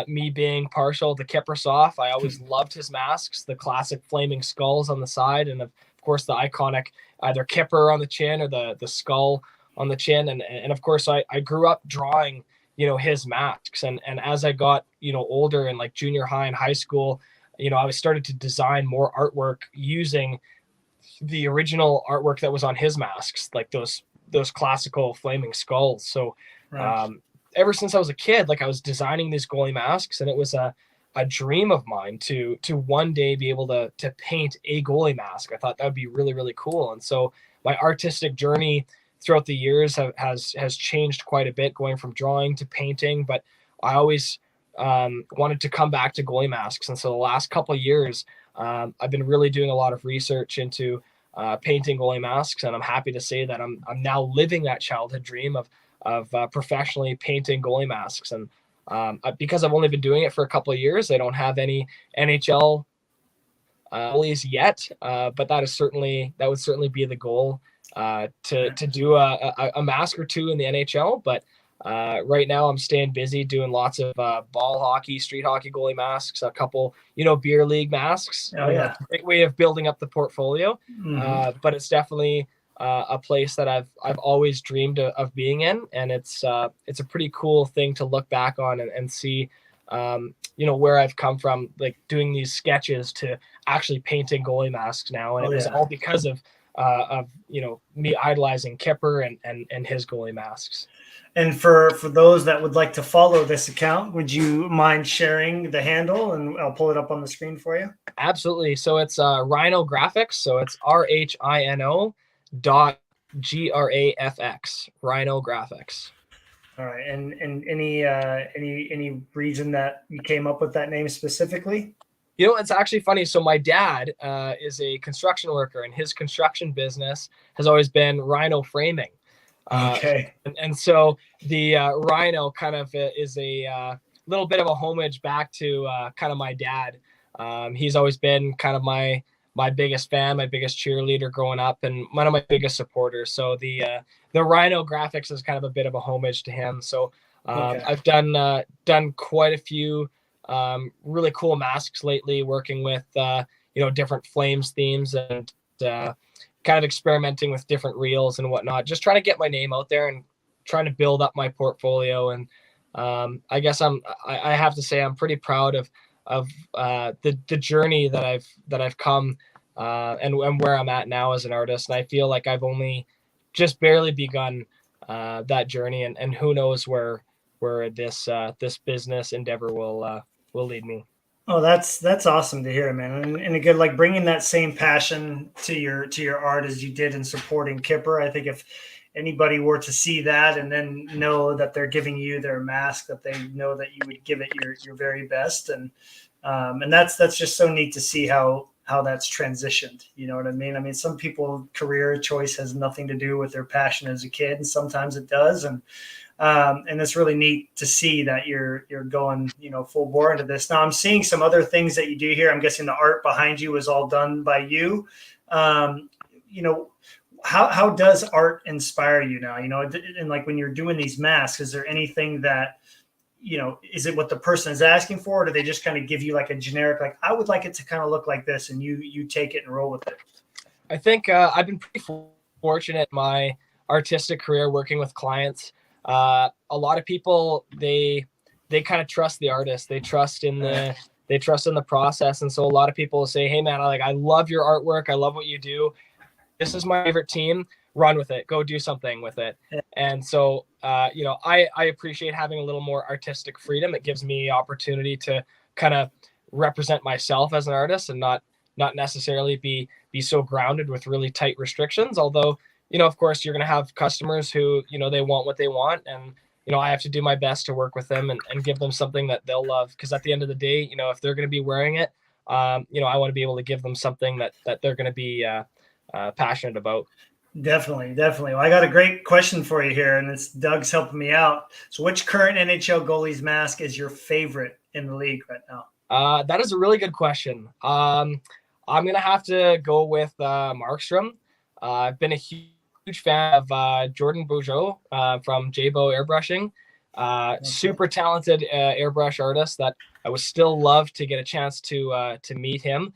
me being partial to Kippersoft, I always loved his masks, the classic flaming skulls on the side, and of course the iconic either Kipper on the chin or the skull on the chin. And of course I grew up drawing his masks, and as I got older in like junior high and high school, I was started to design more artwork using the original artwork that was on his masks, like those classical flaming skulls. So Right. Ever since I was a kid, like I was designing these goalie masks, and it was a dream of mine to one day be able to paint a goalie mask. I thought that would be really, really cool. And so my artistic journey throughout the years has changed quite a bit, going from drawing to painting. But I always wanted to come back to goalie masks. And so the last couple of years, I've been really doing a lot of research into painting goalie masks. And I'm happy to say that I'm now living that childhood dream of professionally painting goalie masks. And Because I've only been doing it for a couple of years, I don't have any NHL goalies yet, but that would certainly be the goal, to do a mask or two in the NHL. But right now I'm staying busy doing lots of ball hockey, street hockey goalie masks, a couple, beer league masks. Oh yeah. It's a great way of building up the portfolio. But it's definitely a place that I've always dreamed of being in, and it's a pretty cool thing to look back on and see, where I've come from, like doing these sketches to actually painting goalie masks now, and it was all because of me idolizing Kipper and his goalie masks. And for those that would like to follow this account, would you mind sharing the handle, and I'll pull it up on the screen for you? Absolutely. So it's Rhino Graphics. So it's RHINO.GRAFX, Rhino Graphics. All right. And any reason that you came up with that name specifically? It's actually funny. So my dad is a construction worker, and his construction business has always been Rhino framing. Okay. And so the Rhino kind of is a little bit of a homage back to kind of my dad. He's always been kind of my biggest fan, my biggest cheerleader growing up, and one of my biggest supporters. So the Rhino Graphics is kind of a bit of a homage to him. So I've done quite a few really cool masks lately, working with different Flames themes, and kind of experimenting with different reels and whatnot, just trying to get my name out there and trying to build up my portfolio. And I guess I have to say I'm pretty proud of the journey that I've come, and where I'm at now as an artist. And I feel like I've only just barely begun that journey, and who knows where this business endeavor will lead me. Oh, that's awesome to hear, man. And again, like bringing that same passion to your art as you did in supporting Kipper. I think if anybody were to see that and then know that they're giving you their mask, that they know that you would give it your very best. And that's just so neat to see how that's transitioned. You know what I mean? I mean, some people career choice has nothing to do with their passion as a kid, and sometimes it does. And it's really neat to see that you're going, full bore into this. Now I'm seeing some other things that you do here. I'm guessing the art behind you was all done by you. How does art inspire you now? And like when you're doing these masks, is there anything that, is it what the person is asking for, or do they just kind of give you like a generic, like, I would like it to kind of look like this, and you take it and roll with it? I think I've been pretty fortunate in my artistic career working with clients. A lot of people, they kind of trust the artist. They trust in the process. And so a lot of people say, hey man, I love your artwork. I love what you do. This is my favorite team. Run with it. Go do something with it. And so, I appreciate having a little more artistic freedom. It gives me opportunity to kind of represent myself as an artist, and not necessarily be so grounded with really tight restrictions. Although, of course, you're going to have customers who, they want what they want. And, I have to do my best to work with them and give them something that they'll love. Because at the end of the day, if they're going to be wearing it, I want to be able to give them something that they're going to be passionate about. Definitely. Well, I got a great question for you here, and it's Doug's helping me out. So which current NHL goalie's mask is your favorite in the league right now? That is a really good question. I'm going to have to go with Markstrom. I've been a huge fan of Jordan Bourgeau from J-Bo Airbrushing. Super talented airbrush artist that I would still love to get a chance to meet him.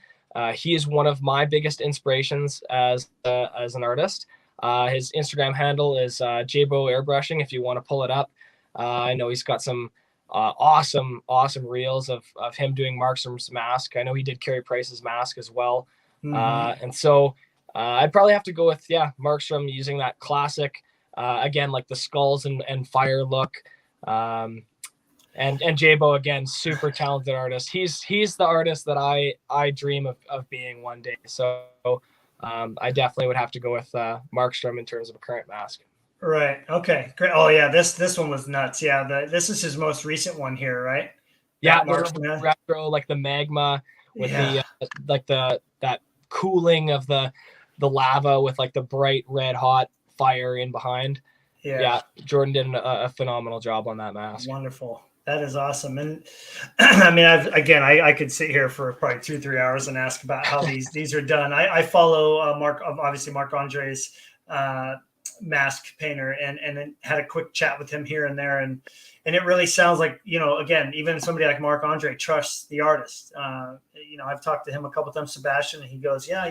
He is one of my biggest inspirations as an artist. His Instagram handle is J-Bo Airbrushing, if you want to pull it up. I know he's got some awesome reels of him doing Markstrom's mask. I know he did Carey Price's mask as well. And so I'd probably have to go with, Markstrom, using that classic, again, like the skulls and fire look. And J-Bo, again, super talented artist. He's the artist that I dream of being one day. So I definitely would have to go with Markstrom in terms of a current mask. Right. Okay. Great. Oh yeah, this one was nuts. Yeah, this is his most recent one here, right? Yeah, the retro, like the magma with the that cooling of the lava with like the bright red hot fire in behind. Yeah, Jordan did a phenomenal job on that mask. Wonderful. That is awesome. And I mean, I could sit here for probably 2 or 3 hours and ask about how these are done. I follow obviously Mark Andre's uh, mask painter, and then had a quick chat with him here and there. And it really sounds like, again, even somebody like Mark Andre trusts the artist. I've talked to him a couple times, Sebastian, and he goes, yeah,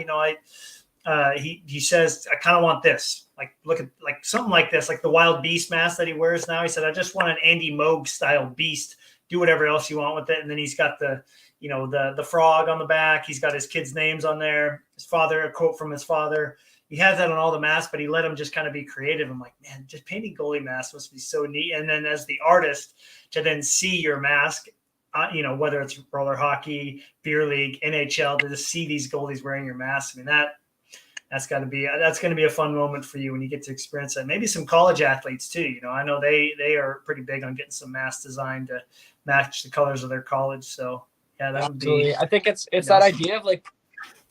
he says, I kind of want this, like, look at like something like this, like the wild beast mask that he wears now. He said, I just want an Andy Moog style beast, do whatever else you want with it. And then he's got the frog on the back. He's got his kids' names on there. His father, a quote from his father. He has that on all the masks, but he let him just kind of be creative. I'm like, man, just painting goalie masks must be so neat. And then as the artist, to then see your mask, whether it's roller hockey, beer league, NHL, to just see these goalies wearing your mask. I mean, that's going to be a fun moment for you when you get to experience that. Maybe some college athletes too. I know they are pretty big on getting some masks designed to match the colors of their college. So yeah, that would be. I think it's that idea of like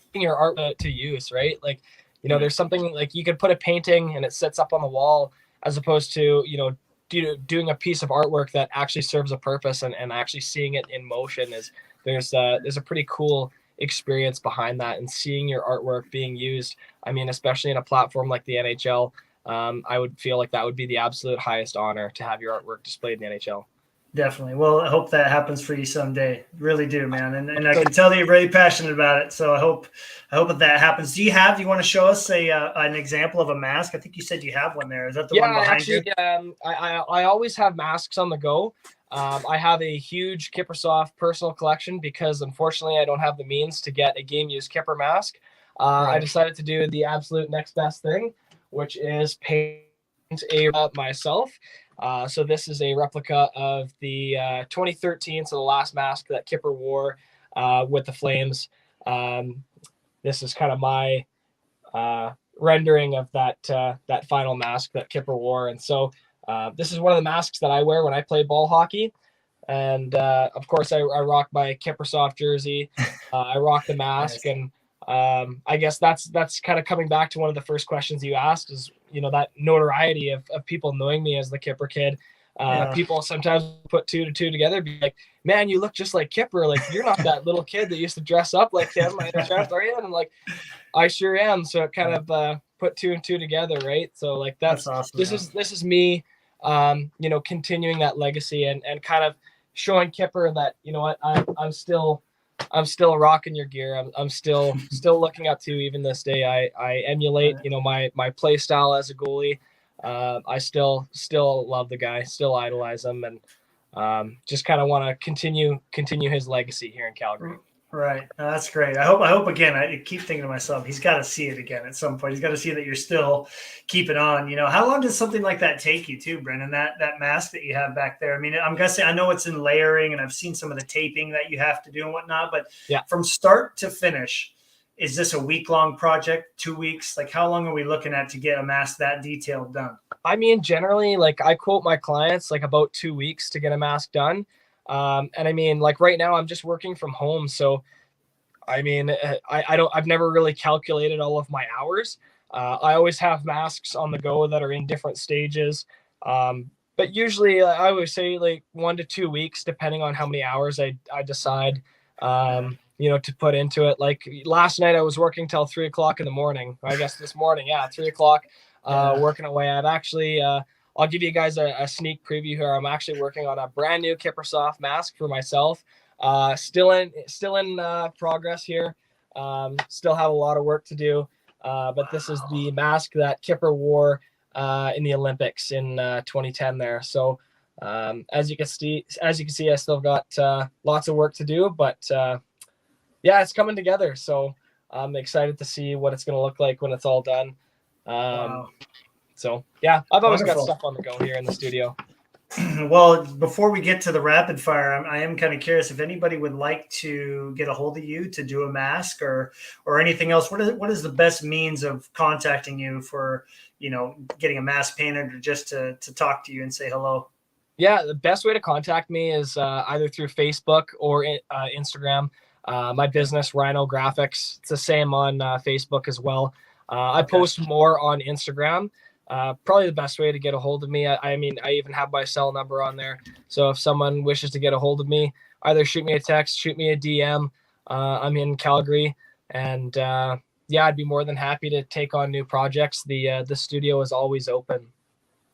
putting your art to use, right? Like, there's something like you could put a painting and it sits up on the wall, as opposed to, doing a piece of artwork that actually serves a purpose, and actually seeing it in motion there's a pretty cool experience behind that, and seeing your artwork being used. I mean, especially in a platform like the NHL, I would feel like that would be the absolute highest honor to have your artwork displayed in the NHL. Definitely. Well, I hope that happens for you someday. Really do, man. And I can tell that you're very passionate about it. So I hope that happens. Do you want to show us an example of a mask? I think you said you have one there. Is that the one behind you? I always have masks on the go. I have a huge Kippersoft personal collection because unfortunately I don't have the means to get a game used Kipper mask. Right. I decided to do the absolute next best thing, which is paint a myself. So this is a replica of the 2013, so the last mask that Kipper wore with the Flames. This is kind of my rendering of that final mask that Kipper wore. And so this is one of the masks that I wear when I play ball hockey. And of course, I rock my Kippersoft jersey. I rock the mask. Nice. And I guess that's kind of coming back to one of the first questions you asked is, that notoriety of people knowing me as the Kipper kid. People sometimes put two to two together, be like, man, you look just like Kipper. Like, you're not that little kid that used to dress up like him. Are you? And I'm like, I sure am. So it kind of put two and two together, right? So like that's awesome. This is me, continuing that legacy and kind of showing Kipper that, I'm still rocking your gear. I'm still looking up to you even this day. I emulate, my play style as a goalie. I still love the guy, still idolize him, and just kind of want to continue his legacy here in Calgary. Right. No, that's great. I hope again, I keep thinking to myself, he's got to see it again at some point. He's got to see that you're still keeping on. How long does something like that take you too, Brendan, that mask that you have back there? I mean, I'm guessing, I know it's in layering and I've seen some of the taping that you have to do and whatnot, but yeah, from start to finish, is this a week-long project, 2 weeks? Like, how long are we looking at to get a mask that detailed done? I mean, generally, like, I quote my clients like about 2 weeks to get a mask done. And I mean, like right now I'm just working from home. So, I mean, I've never really calculated all of my hours. I always have masks on the go that are in different stages. But usually I would say like 1 to 2 weeks, depending on how many hours I decide, to put into it. Like last night I was working till 3 o'clock in the morning. I guess this morning, 3 o'clock, working away. I've actually, I'll give you guys a sneak preview here. I'm actually working on a brand new Kippersoft mask for myself. Still in progress here. Still have a lot of work to do. But this is the mask that Kipper wore in the Olympics in 2010 there. So as you can see, I still got lots of work to do, but it's coming together. So I'm excited to see what it's going to look like when it's all done. Wow. So yeah, I've always got stuff on the go here in the studio. Well, before we get to the rapid fire, I am kind of curious if anybody would like to get a hold of you to do a mask or anything else. What is the best means of contacting you for, getting a mask painted or just to talk to you and say hello? Yeah, the best way to contact me is either through Facebook or Instagram. My business, Rhino Graphics, it's the same on Facebook as well. I post more on Instagram. probably the best way to get a hold of me. I mean, I even have my cell number on there. So if someone wishes to get a hold of me, either shoot me a text, shoot me a DM. I'm in Calgary, and yeah, I'd be more than happy to take on new projects. The studio is always open.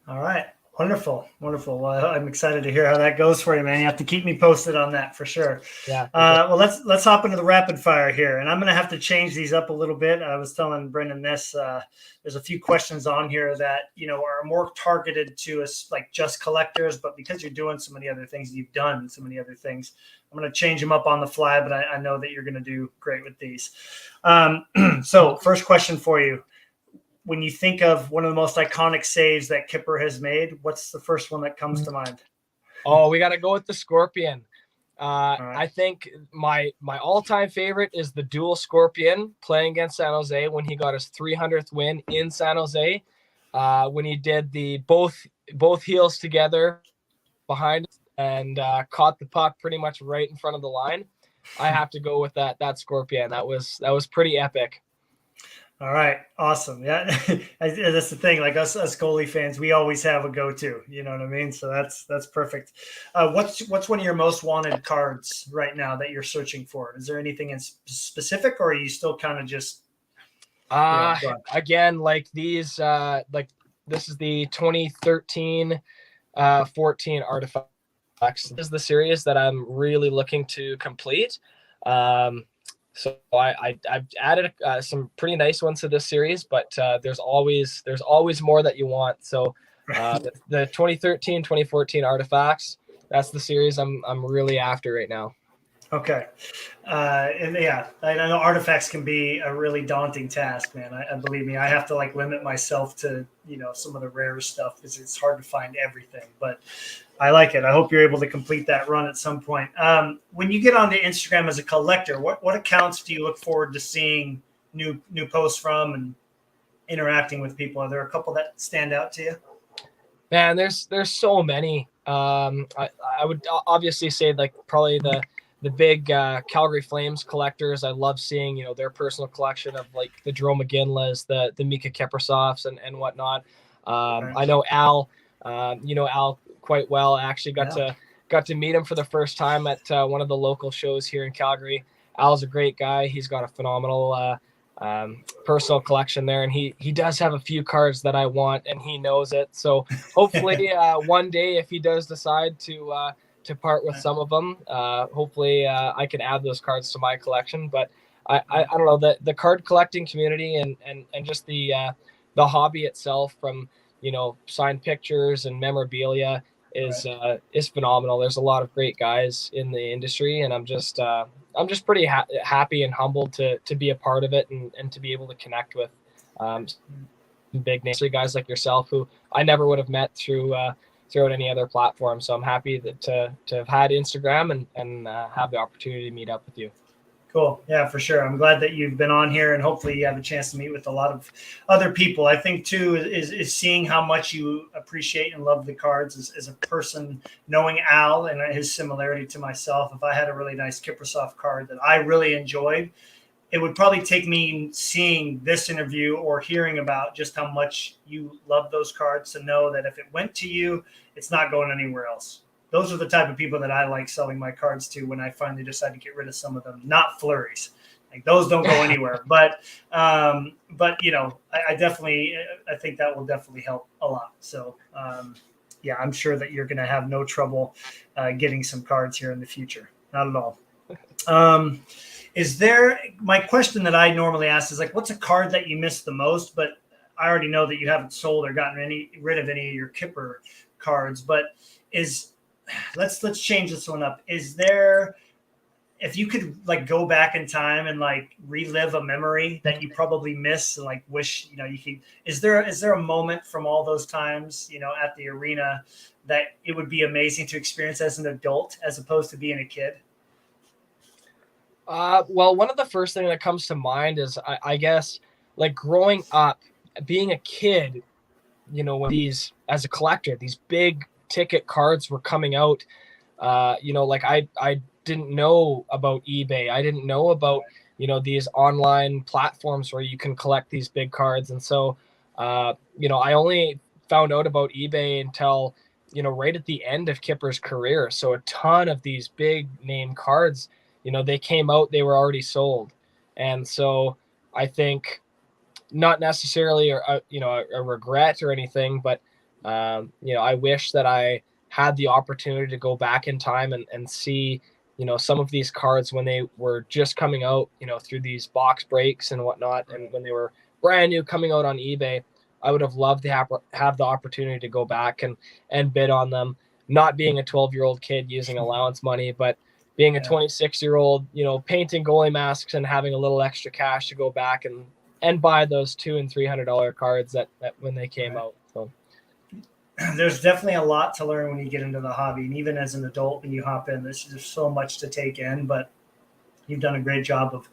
All right. Wonderful. Wonderful. Well, I'm excited to hear how that goes for you, man. You have to keep me posted on that for sure. Yeah. Well, let's hop into the rapid fire here, and I'm going to have to change these up a little bit. I was telling Brendan this. There's a few questions on here that are more targeted to us, like just collectors. But because you're doing so many other things, you've done so many other things, I'm going to change them up on the fly. But I know that you're going to do great with these. So, first question for you. When you think of one of the most iconic saves that Kipper has made, what's the first one that comes to mind? Oh, we got to go with the Scorpion. Right. I think my all-time favorite is the dual Scorpion playing against San Jose when he got his 300th win in San Jose. When he did the both heels together behind and caught the puck pretty much right in front of the line. I have to go with that Scorpion. That was pretty epic. All right. Awesome. Yeah. That's the thing. Like us goalie fans, we always have a go-to, you know what I mean? So that's perfect. What's one of your most wanted cards right now that you're searching for? Is there anything in specific, or are you still kind of just, again, like these, like this is the 2013, 14 artifacts. This is the series that I'm really looking to complete. So I've added some pretty nice ones to this series, but there's always more that you want. So the 2013, 2014 artifacts, that's the series I'm really after right now. Okay. And yeah, I know artifacts can be a really daunting task, man. I believe me, I have to limit myself to, some of the rare stuff because it's hard to find everything, but I like it. I hope you're able to complete that run at some point. When you get onto Instagram as a collector, what accounts do you look forward to seeing new posts from and interacting with people? Are there a couple that stand out to you? Man, there's so many. I would obviously say probably the big Calgary Flames collectors. I love seeing their personal collection of the Jerome McGinley's, the Mika Keprasovs and whatnot. Right. I know Al. Al quite well. I actually got to meet him for the first time at one of the local shows here in Calgary. Al's a great guy. He's got a phenomenal personal collection there, and he does have a few cards that I want, and he knows it. So hopefully one day, if he does decide to part with some of them, hopefully I can add those cards to my collection. But I don't know, the card collecting community and just the hobby itself, from signed pictures and memorabilia, is phenomenal. There's a lot of great guys in the industry, and I'm just pretty happy and humbled to be a part of it and to be able to connect with big name guys like yourself, who I never would have met throughout any other platform. So I'm happy to have had Instagram and have the opportunity to meet up with you. Cool. Yeah, for sure. I'm glad that you've been on here, and hopefully you have a chance to meet with a lot of other people. I think too is seeing how much you appreciate and love the cards as a person, knowing Al and his similarity to myself. If I had a really nice Kiprasov card that I really enjoyed, it would probably take me seeing this interview or hearing about just how much you love those cards to know that if it went to you, it's not going anywhere else. Those are the type of people that I like selling my cards to when I finally decide to get rid of some of them. Not flurries, like those don't go anywhere. But I definitely, I think that will definitely help a lot. So yeah, I'm sure that you're going to have no trouble getting some cards here in the future. Not at all. Is there, my question that I normally ask is what's a card that you miss the most? But I already know that you haven't sold or gotten rid of any of your Kipper cards. But let's change this one up. Is there, if you could go back in time and relive a memory that you probably miss and wish you could, is there a moment from all those times at the arena that it would be amazing to experience as an adult as opposed to being a kid? Well, one of the first thing that comes to mind is I guess growing up, being a kid, when as a collector, these big ticket cards were coming out. I didn't know about eBay. I didn't know about these online platforms where you can collect these big cards. And so I only found out about eBay until, right at the end of Kipper's career. So a ton of these big name cards, they came out, they were already sold. And so I think not necessarily a regret or anything, but I wish that I had the opportunity to go back in time and see some of these cards when they were just coming out, through these box breaks and whatnot, and when they were brand new coming out on eBay. I would have loved to have the opportunity to go back and bid on them, not being a 12-year-old kid using allowance money, but being a 26-year-old, painting goalie masks and having a little extra cash to go back and buy those $200 and $300 cards that when they came out. So there's definitely a lot to learn when you get into the hobby, and even as an adult when you hop in, there's just so much to take in. But you've done a great job of,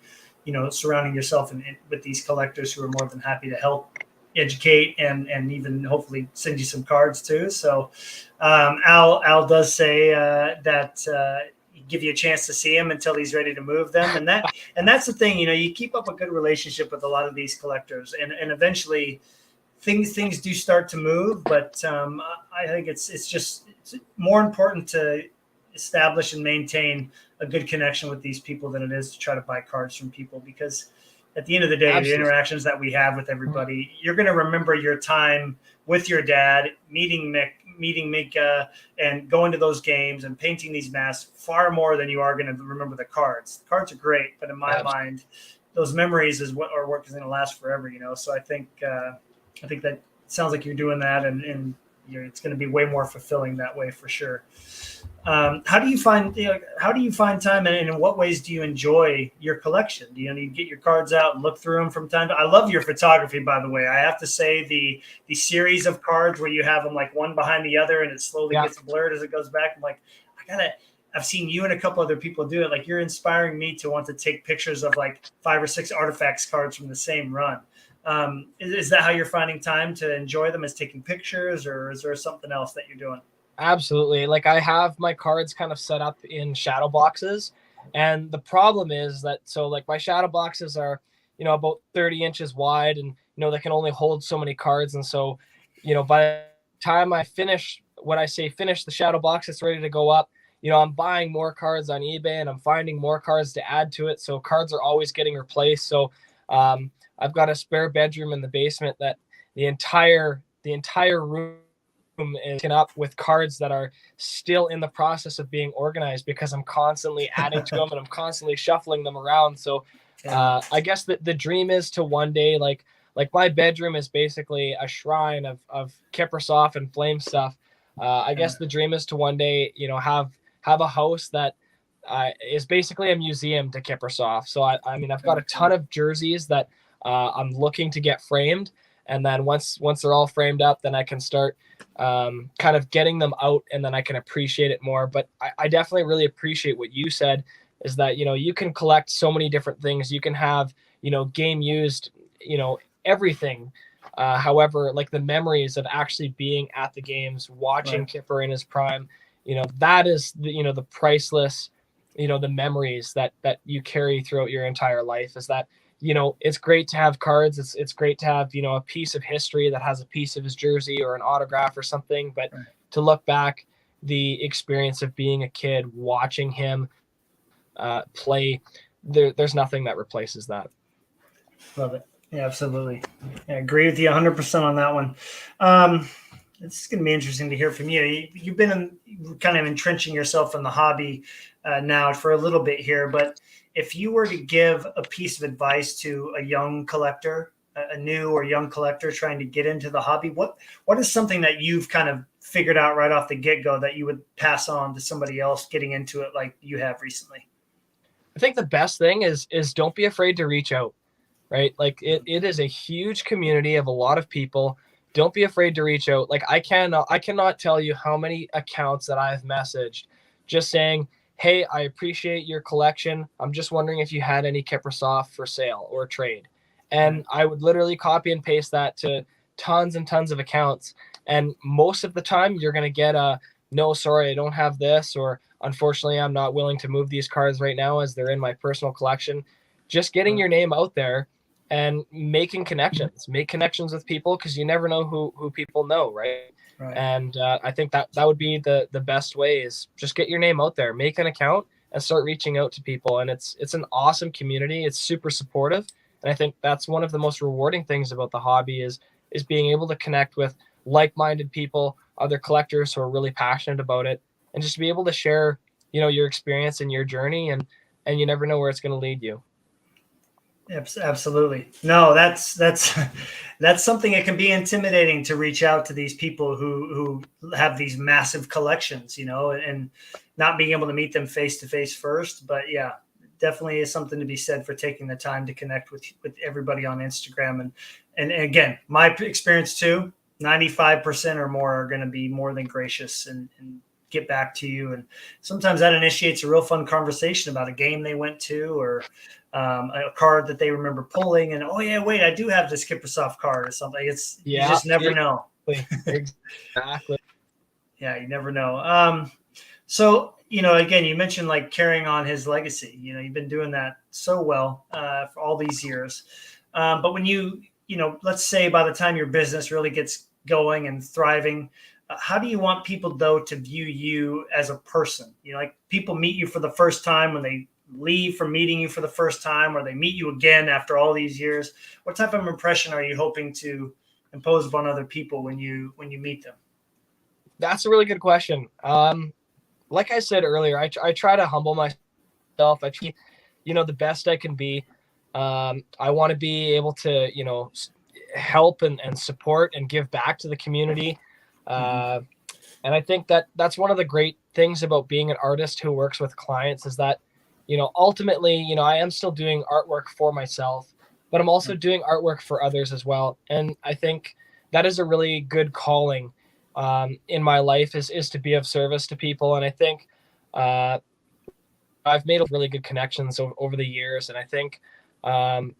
surrounding yourself with these collectors who are more than happy to help educate and even hopefully send you some cards too. So Al does say that give you a chance to see him until he's ready to move them, and that's the thing. You keep up a good relationship with a lot of these collectors, and eventually things do start to move. But I think it's more important to establish and maintain a good connection with these people than it is to try to buy cards from people, because at the end of the day, Absolutely. The interactions that we have with everybody, you're going to remember your time with your dad, meeting Mika, and going to those games and painting these masks far more than you are going to remember the cards. The cards are great, but in my mind, those memories is what is going to last forever. So I think that sounds like you're doing that, and it's going to be way more fulfilling that way for sure. How do you find time, and in what ways do you enjoy your collection? Do you get your cards out and look through them from time to time? I love your photography, by the way. I have to say the series of cards where you have them like one behind the other and it slowly gets blurred as it goes back. I'm like, I've seen you and a couple other people do it. Like, you're inspiring me to want to take pictures of like 5 or 6 artifacts cards from the same run. Is that how you're finding time to enjoy them, is taking pictures, or is there something else that you're doing? Absolutely. Like, I have my cards kind of set up in shadow boxes. And the problem is that, so like my shadow boxes are, about 30 inches wide, and, they can only hold so many cards. And so, by the time I finish the shadow box, it's ready to go up. I'm buying more cards on eBay and I'm finding more cards to add to it. So cards are always getting replaced. So I've got a spare bedroom in the basement that the entire room is taken up with cards that are still in the process of being organized, because I'm constantly adding to them and I'm constantly shuffling them around. So I guess the dream is to one day, like my bedroom is basically a shrine of Kippersoft and Flame stuff. I guess the dream is to one day, have a house that is basically a museum to Kippersoft. So I've got a ton of jerseys that I'm looking to get framed. And then once they're all framed up, then I can start kind of getting them out, and then I can appreciate it more. But I definitely really appreciate what you said, is that, you can collect so many different things. You can have, game used, everything. However, like the memories of actually being at the games, watching Kipper in his prime, that is the priceless, the memories that you carry throughout your entire life. Is that, it's great to have cards. It's great to have, a piece of history that has a piece of his jersey or an autograph or something. But to look back, the experience of being a kid, watching him play, there's nothing that replaces that. Love it. Yeah, absolutely. I agree with you 100% on that one. It's going to be interesting to hear from you. You've been kind of entrenching yourself in the hobby now for a little bit here, but if you were to give a piece of advice to a young collector, a new or young collector trying to get into the hobby, what is something that you've kind of figured out right off the get-go that you would pass on to somebody else getting into it like you have recently? I think the best thing is don't be afraid to reach out, right? Like it is a huge community of a lot of people. Don't be afraid to reach out. Like I cannot tell you how many accounts that I've messaged just saying, hey, I appreciate your collection. I'm just wondering if you had any Kippersoft for sale or trade. And I would literally copy and paste that to tons and tons of accounts. And most of the time you're going to get a, no, sorry, I don't have this, or unfortunately, I'm not willing to move these cards right now as they're in my personal collection. Just getting your name out there and making connections, make connections with people, because you never know who people know, right? Right. And I think that would be the best way, is just get your name out there, make an account, and start reaching out to people. And it's an awesome community. It's super supportive, and I think that's one of the most rewarding things about the hobby is being able to connect with like-minded people, other collectors who are really passionate about it, and just be able to share, your experience and your journey, and you never know where it's going to lead you. Absolutely. No, that's that's something. It can be intimidating to reach out to these people who have these massive collections, and not being able to meet them face to face first. But yeah, definitely is something to be said for taking the time to connect with everybody on Instagram. And again, my experience too, 95% or more are going to be more than gracious and get back to you. And sometimes that initiates a real fun conversation about a game they went to, or a card that they remember pulling, and oh yeah, wait, I do have this Kippersoft card or something. You just never know. Exactly. Yeah, you never know. So again, you mentioned like carrying on his legacy. You've been doing that so well for all these years. But when let's say by the time your business really gets going and thriving, how do you want people though to view you as a person? Like people meet you for the first time when they leave from meeting you for the first time, or they meet you again after all these years. What type of impression are you hoping to impose upon other people when you meet them? That's a really good question. Like I said earlier, I try to humble myself. I try, the best I can be. I want to be able to, help and support and give back to the community. And I think that's one of the great things about being an artist who works with clients, is that, ultimately, I am still doing artwork for myself, but I'm also doing artwork for others as well. And I think that is a really good calling in my life, is to be of service to people. And I think I've made really good connections over the years. And I think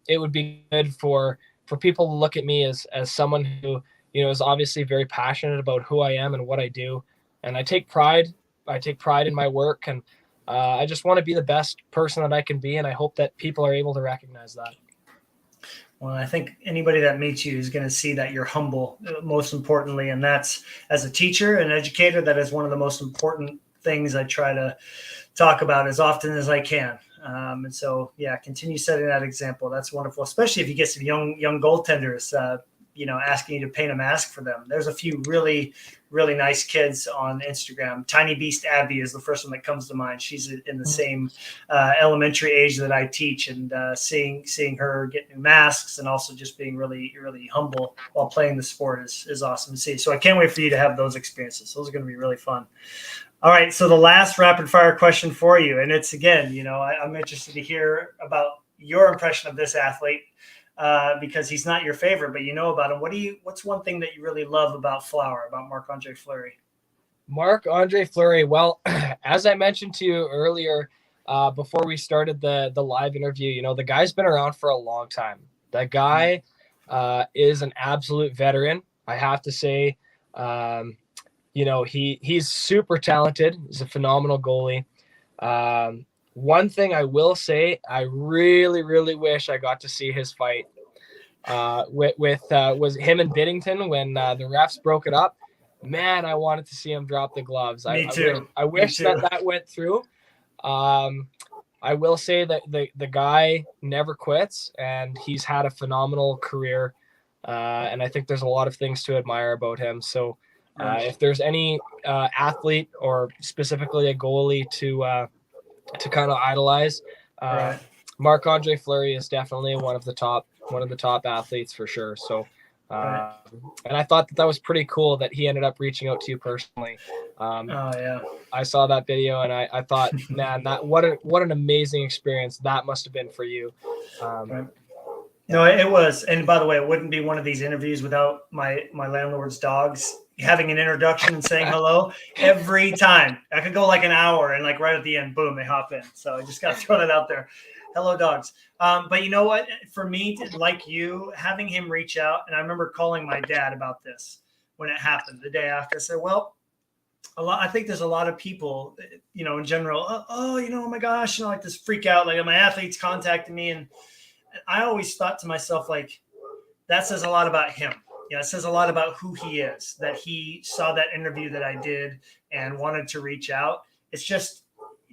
it would be good for people to look at me as someone who, is obviously very passionate about who I am and what I do. And I take pride in my work, and I just want to be the best person that I can be. And I hope that people are able to recognize that. Well, I think anybody that meets you is going to see that you're humble, most importantly. And that's, as a teacher and educator, that is one of the most important things I try to talk about as often as I can. And so, yeah, continue setting that example. That's wonderful, especially if you get some young goaltenders, asking you to paint a mask for them. There's a few really, really nice kids on Instagram. Tiny Beast Abby is the first one that comes to mind. She's in the same elementary age that I teach, and seeing her get new masks and also just being really, really humble while playing the sport is awesome to see. So I can't wait for you to have those experiences. Those are going to be really fun. All right. So the last rapid fire question for you, and it's again, I'm interested to hear about your impression of this athlete. Because he's not your favorite, but you know about him. What's one thing that you really love about Marc-Andre Fleury? Marc-Andre Fleury. Well, as I mentioned to you earlier, before we started the live interview, the guy's been around for a long time. That guy is an absolute veteran. I have to say, he's super talented. He's a phenomenal goalie. One thing I will say, I really, really wish I got to see his fight was him and Biddington when the refs broke it up. Man, I wanted to see him drop the gloves. Me too. I wish that went through. I will say that the guy never quits, and he's had a phenomenal career. And I think there's a lot of things to admire about him. So if there's any athlete, or specifically a goalie to kind of idolize, Right. Marc-Andre Fleury is definitely one of the top athletes for sure. So, Right. and I thought that was pretty cool that he ended up reaching out to you personally. Oh yeah. I saw that video and I thought, man, what an amazing experience that must have been for you. Right. No, it was. And by the way, it wouldn't be one of these interviews without my landlord's dogs having an introduction and saying hello every time. I could go like an hour, and like right at the end, boom, they hop in. So I just got to throw that out there. Hello, dogs. But you know what? For me, like you, having him reach out, and I remember calling my dad about this when it happened the day after. I said, well, I think there's a lot of people, in general, oh my gosh, like this freak out, like my athletes contacting me, and I always thought to myself, like, that says a lot about him. It says a lot about who he is, that he saw that interview that I did and wanted to reach out. It's just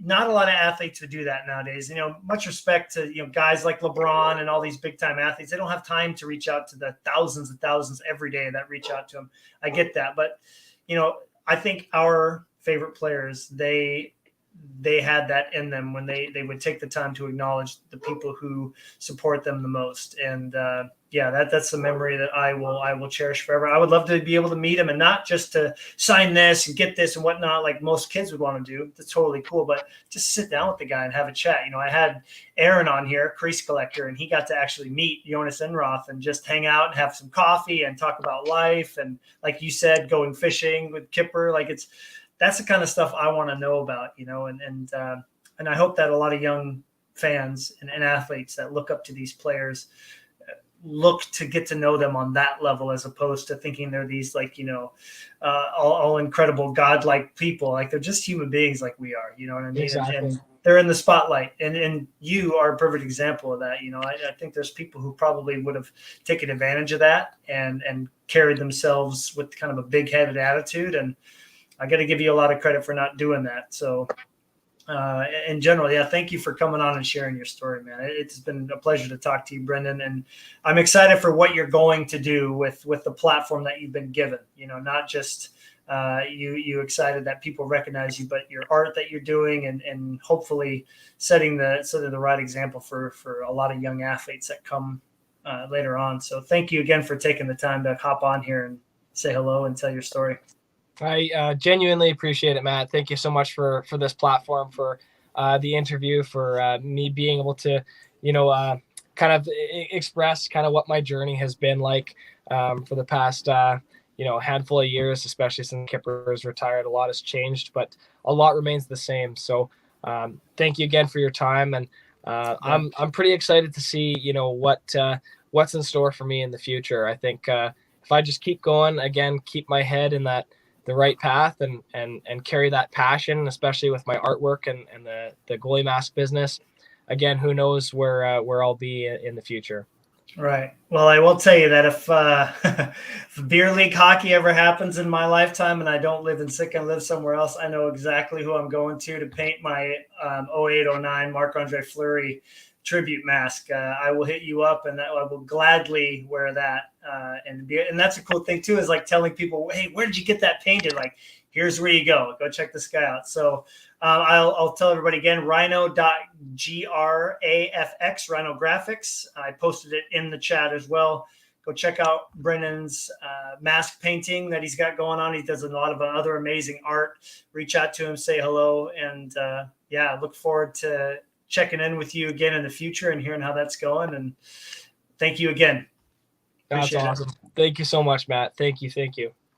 not a lot of athletes would do that nowadays. Much respect to, guys like LeBron and all these big time athletes. They don't have time to reach out to the thousands and thousands every day that reach out to them. I get that. But, I think our favorite players, they had that in them when they would take the time to acknowledge the people who support them the most. And that's a memory that I will cherish forever. I would love to be able to meet him, and not just to sign this and get this and whatnot, like most kids would want to do. That's totally cool. But just sit down with the guy and have a chat. I had Aaron on here, crease collector, and he got to actually meet Jonas Enroth and just hang out and have some coffee and talk about life. And like you said, going fishing with Kipper, that's the kind of stuff I want to know about, and I hope that a lot of young fans and athletes that look up to these players look to get to know them on that level, as opposed to thinking they're these all incredible godlike people. Like, they're just human beings like we are, you know what I mean? Exactly. And they're in the spotlight, and you are a perfect example of that. I think there's people who probably would have taken advantage of that and carried themselves with kind of a big-headed attitude, and I got to give you a lot of credit for not doing that. So in general, thank you for coming on and sharing your story, man. It's been a pleasure to talk to you, Brendan. And I'm excited for what you're going to do with the platform that you've been given, not just you excited that people recognize you, but your art that you're doing, and hopefully setting the right example for a lot of young athletes that come later on. So thank you again for taking the time to hop on here and say hello and tell your story. I genuinely appreciate it, Matt. Thank you so much for this platform, for the interview, for me being able to, kind of express kind of what my journey has been like for the past, handful of years, especially since Kipper is retired. A lot has changed, but a lot remains the same. So thank you again for your time. And I'm pretty excited to see, what's in store for me in the future. I think if I just keep going, again, keep my head in the right path and carry that passion, especially with my artwork and the goalie mask business. Again, who knows where I'll be in the future. Right. Well, I will tell you that if beer league hockey ever happens in my lifetime and I don't live in Sitka and live somewhere else, I know exactly who I'm going to paint my 08-09 Marc-Andre Fleury tribute mask. I will hit you up, and I will gladly wear that. And that's a cool thing too, is like telling people, hey, where did you get that painted? Like, here's where you go check this guy out. So I'll tell everybody again, rhino.grafx, Rhino Graphics. I posted it in the chat as well. Go check out Brendan's mask painting that he's got going on. He does a lot of other amazing art. Reach out to him, say hello, and look forward to checking in with you again in the future and hearing how that's going. And thank you again. That's awesome. Thank you so much, Matt. Thank you.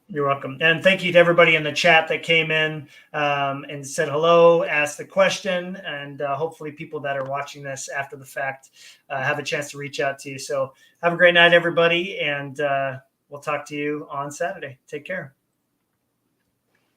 You're welcome. And thank you to everybody in the chat that came in and said hello, asked the question, and hopefully people that are watching this after the fact have a chance to reach out to you. So have a great night, everybody, and we'll talk to you on Saturday. Take care.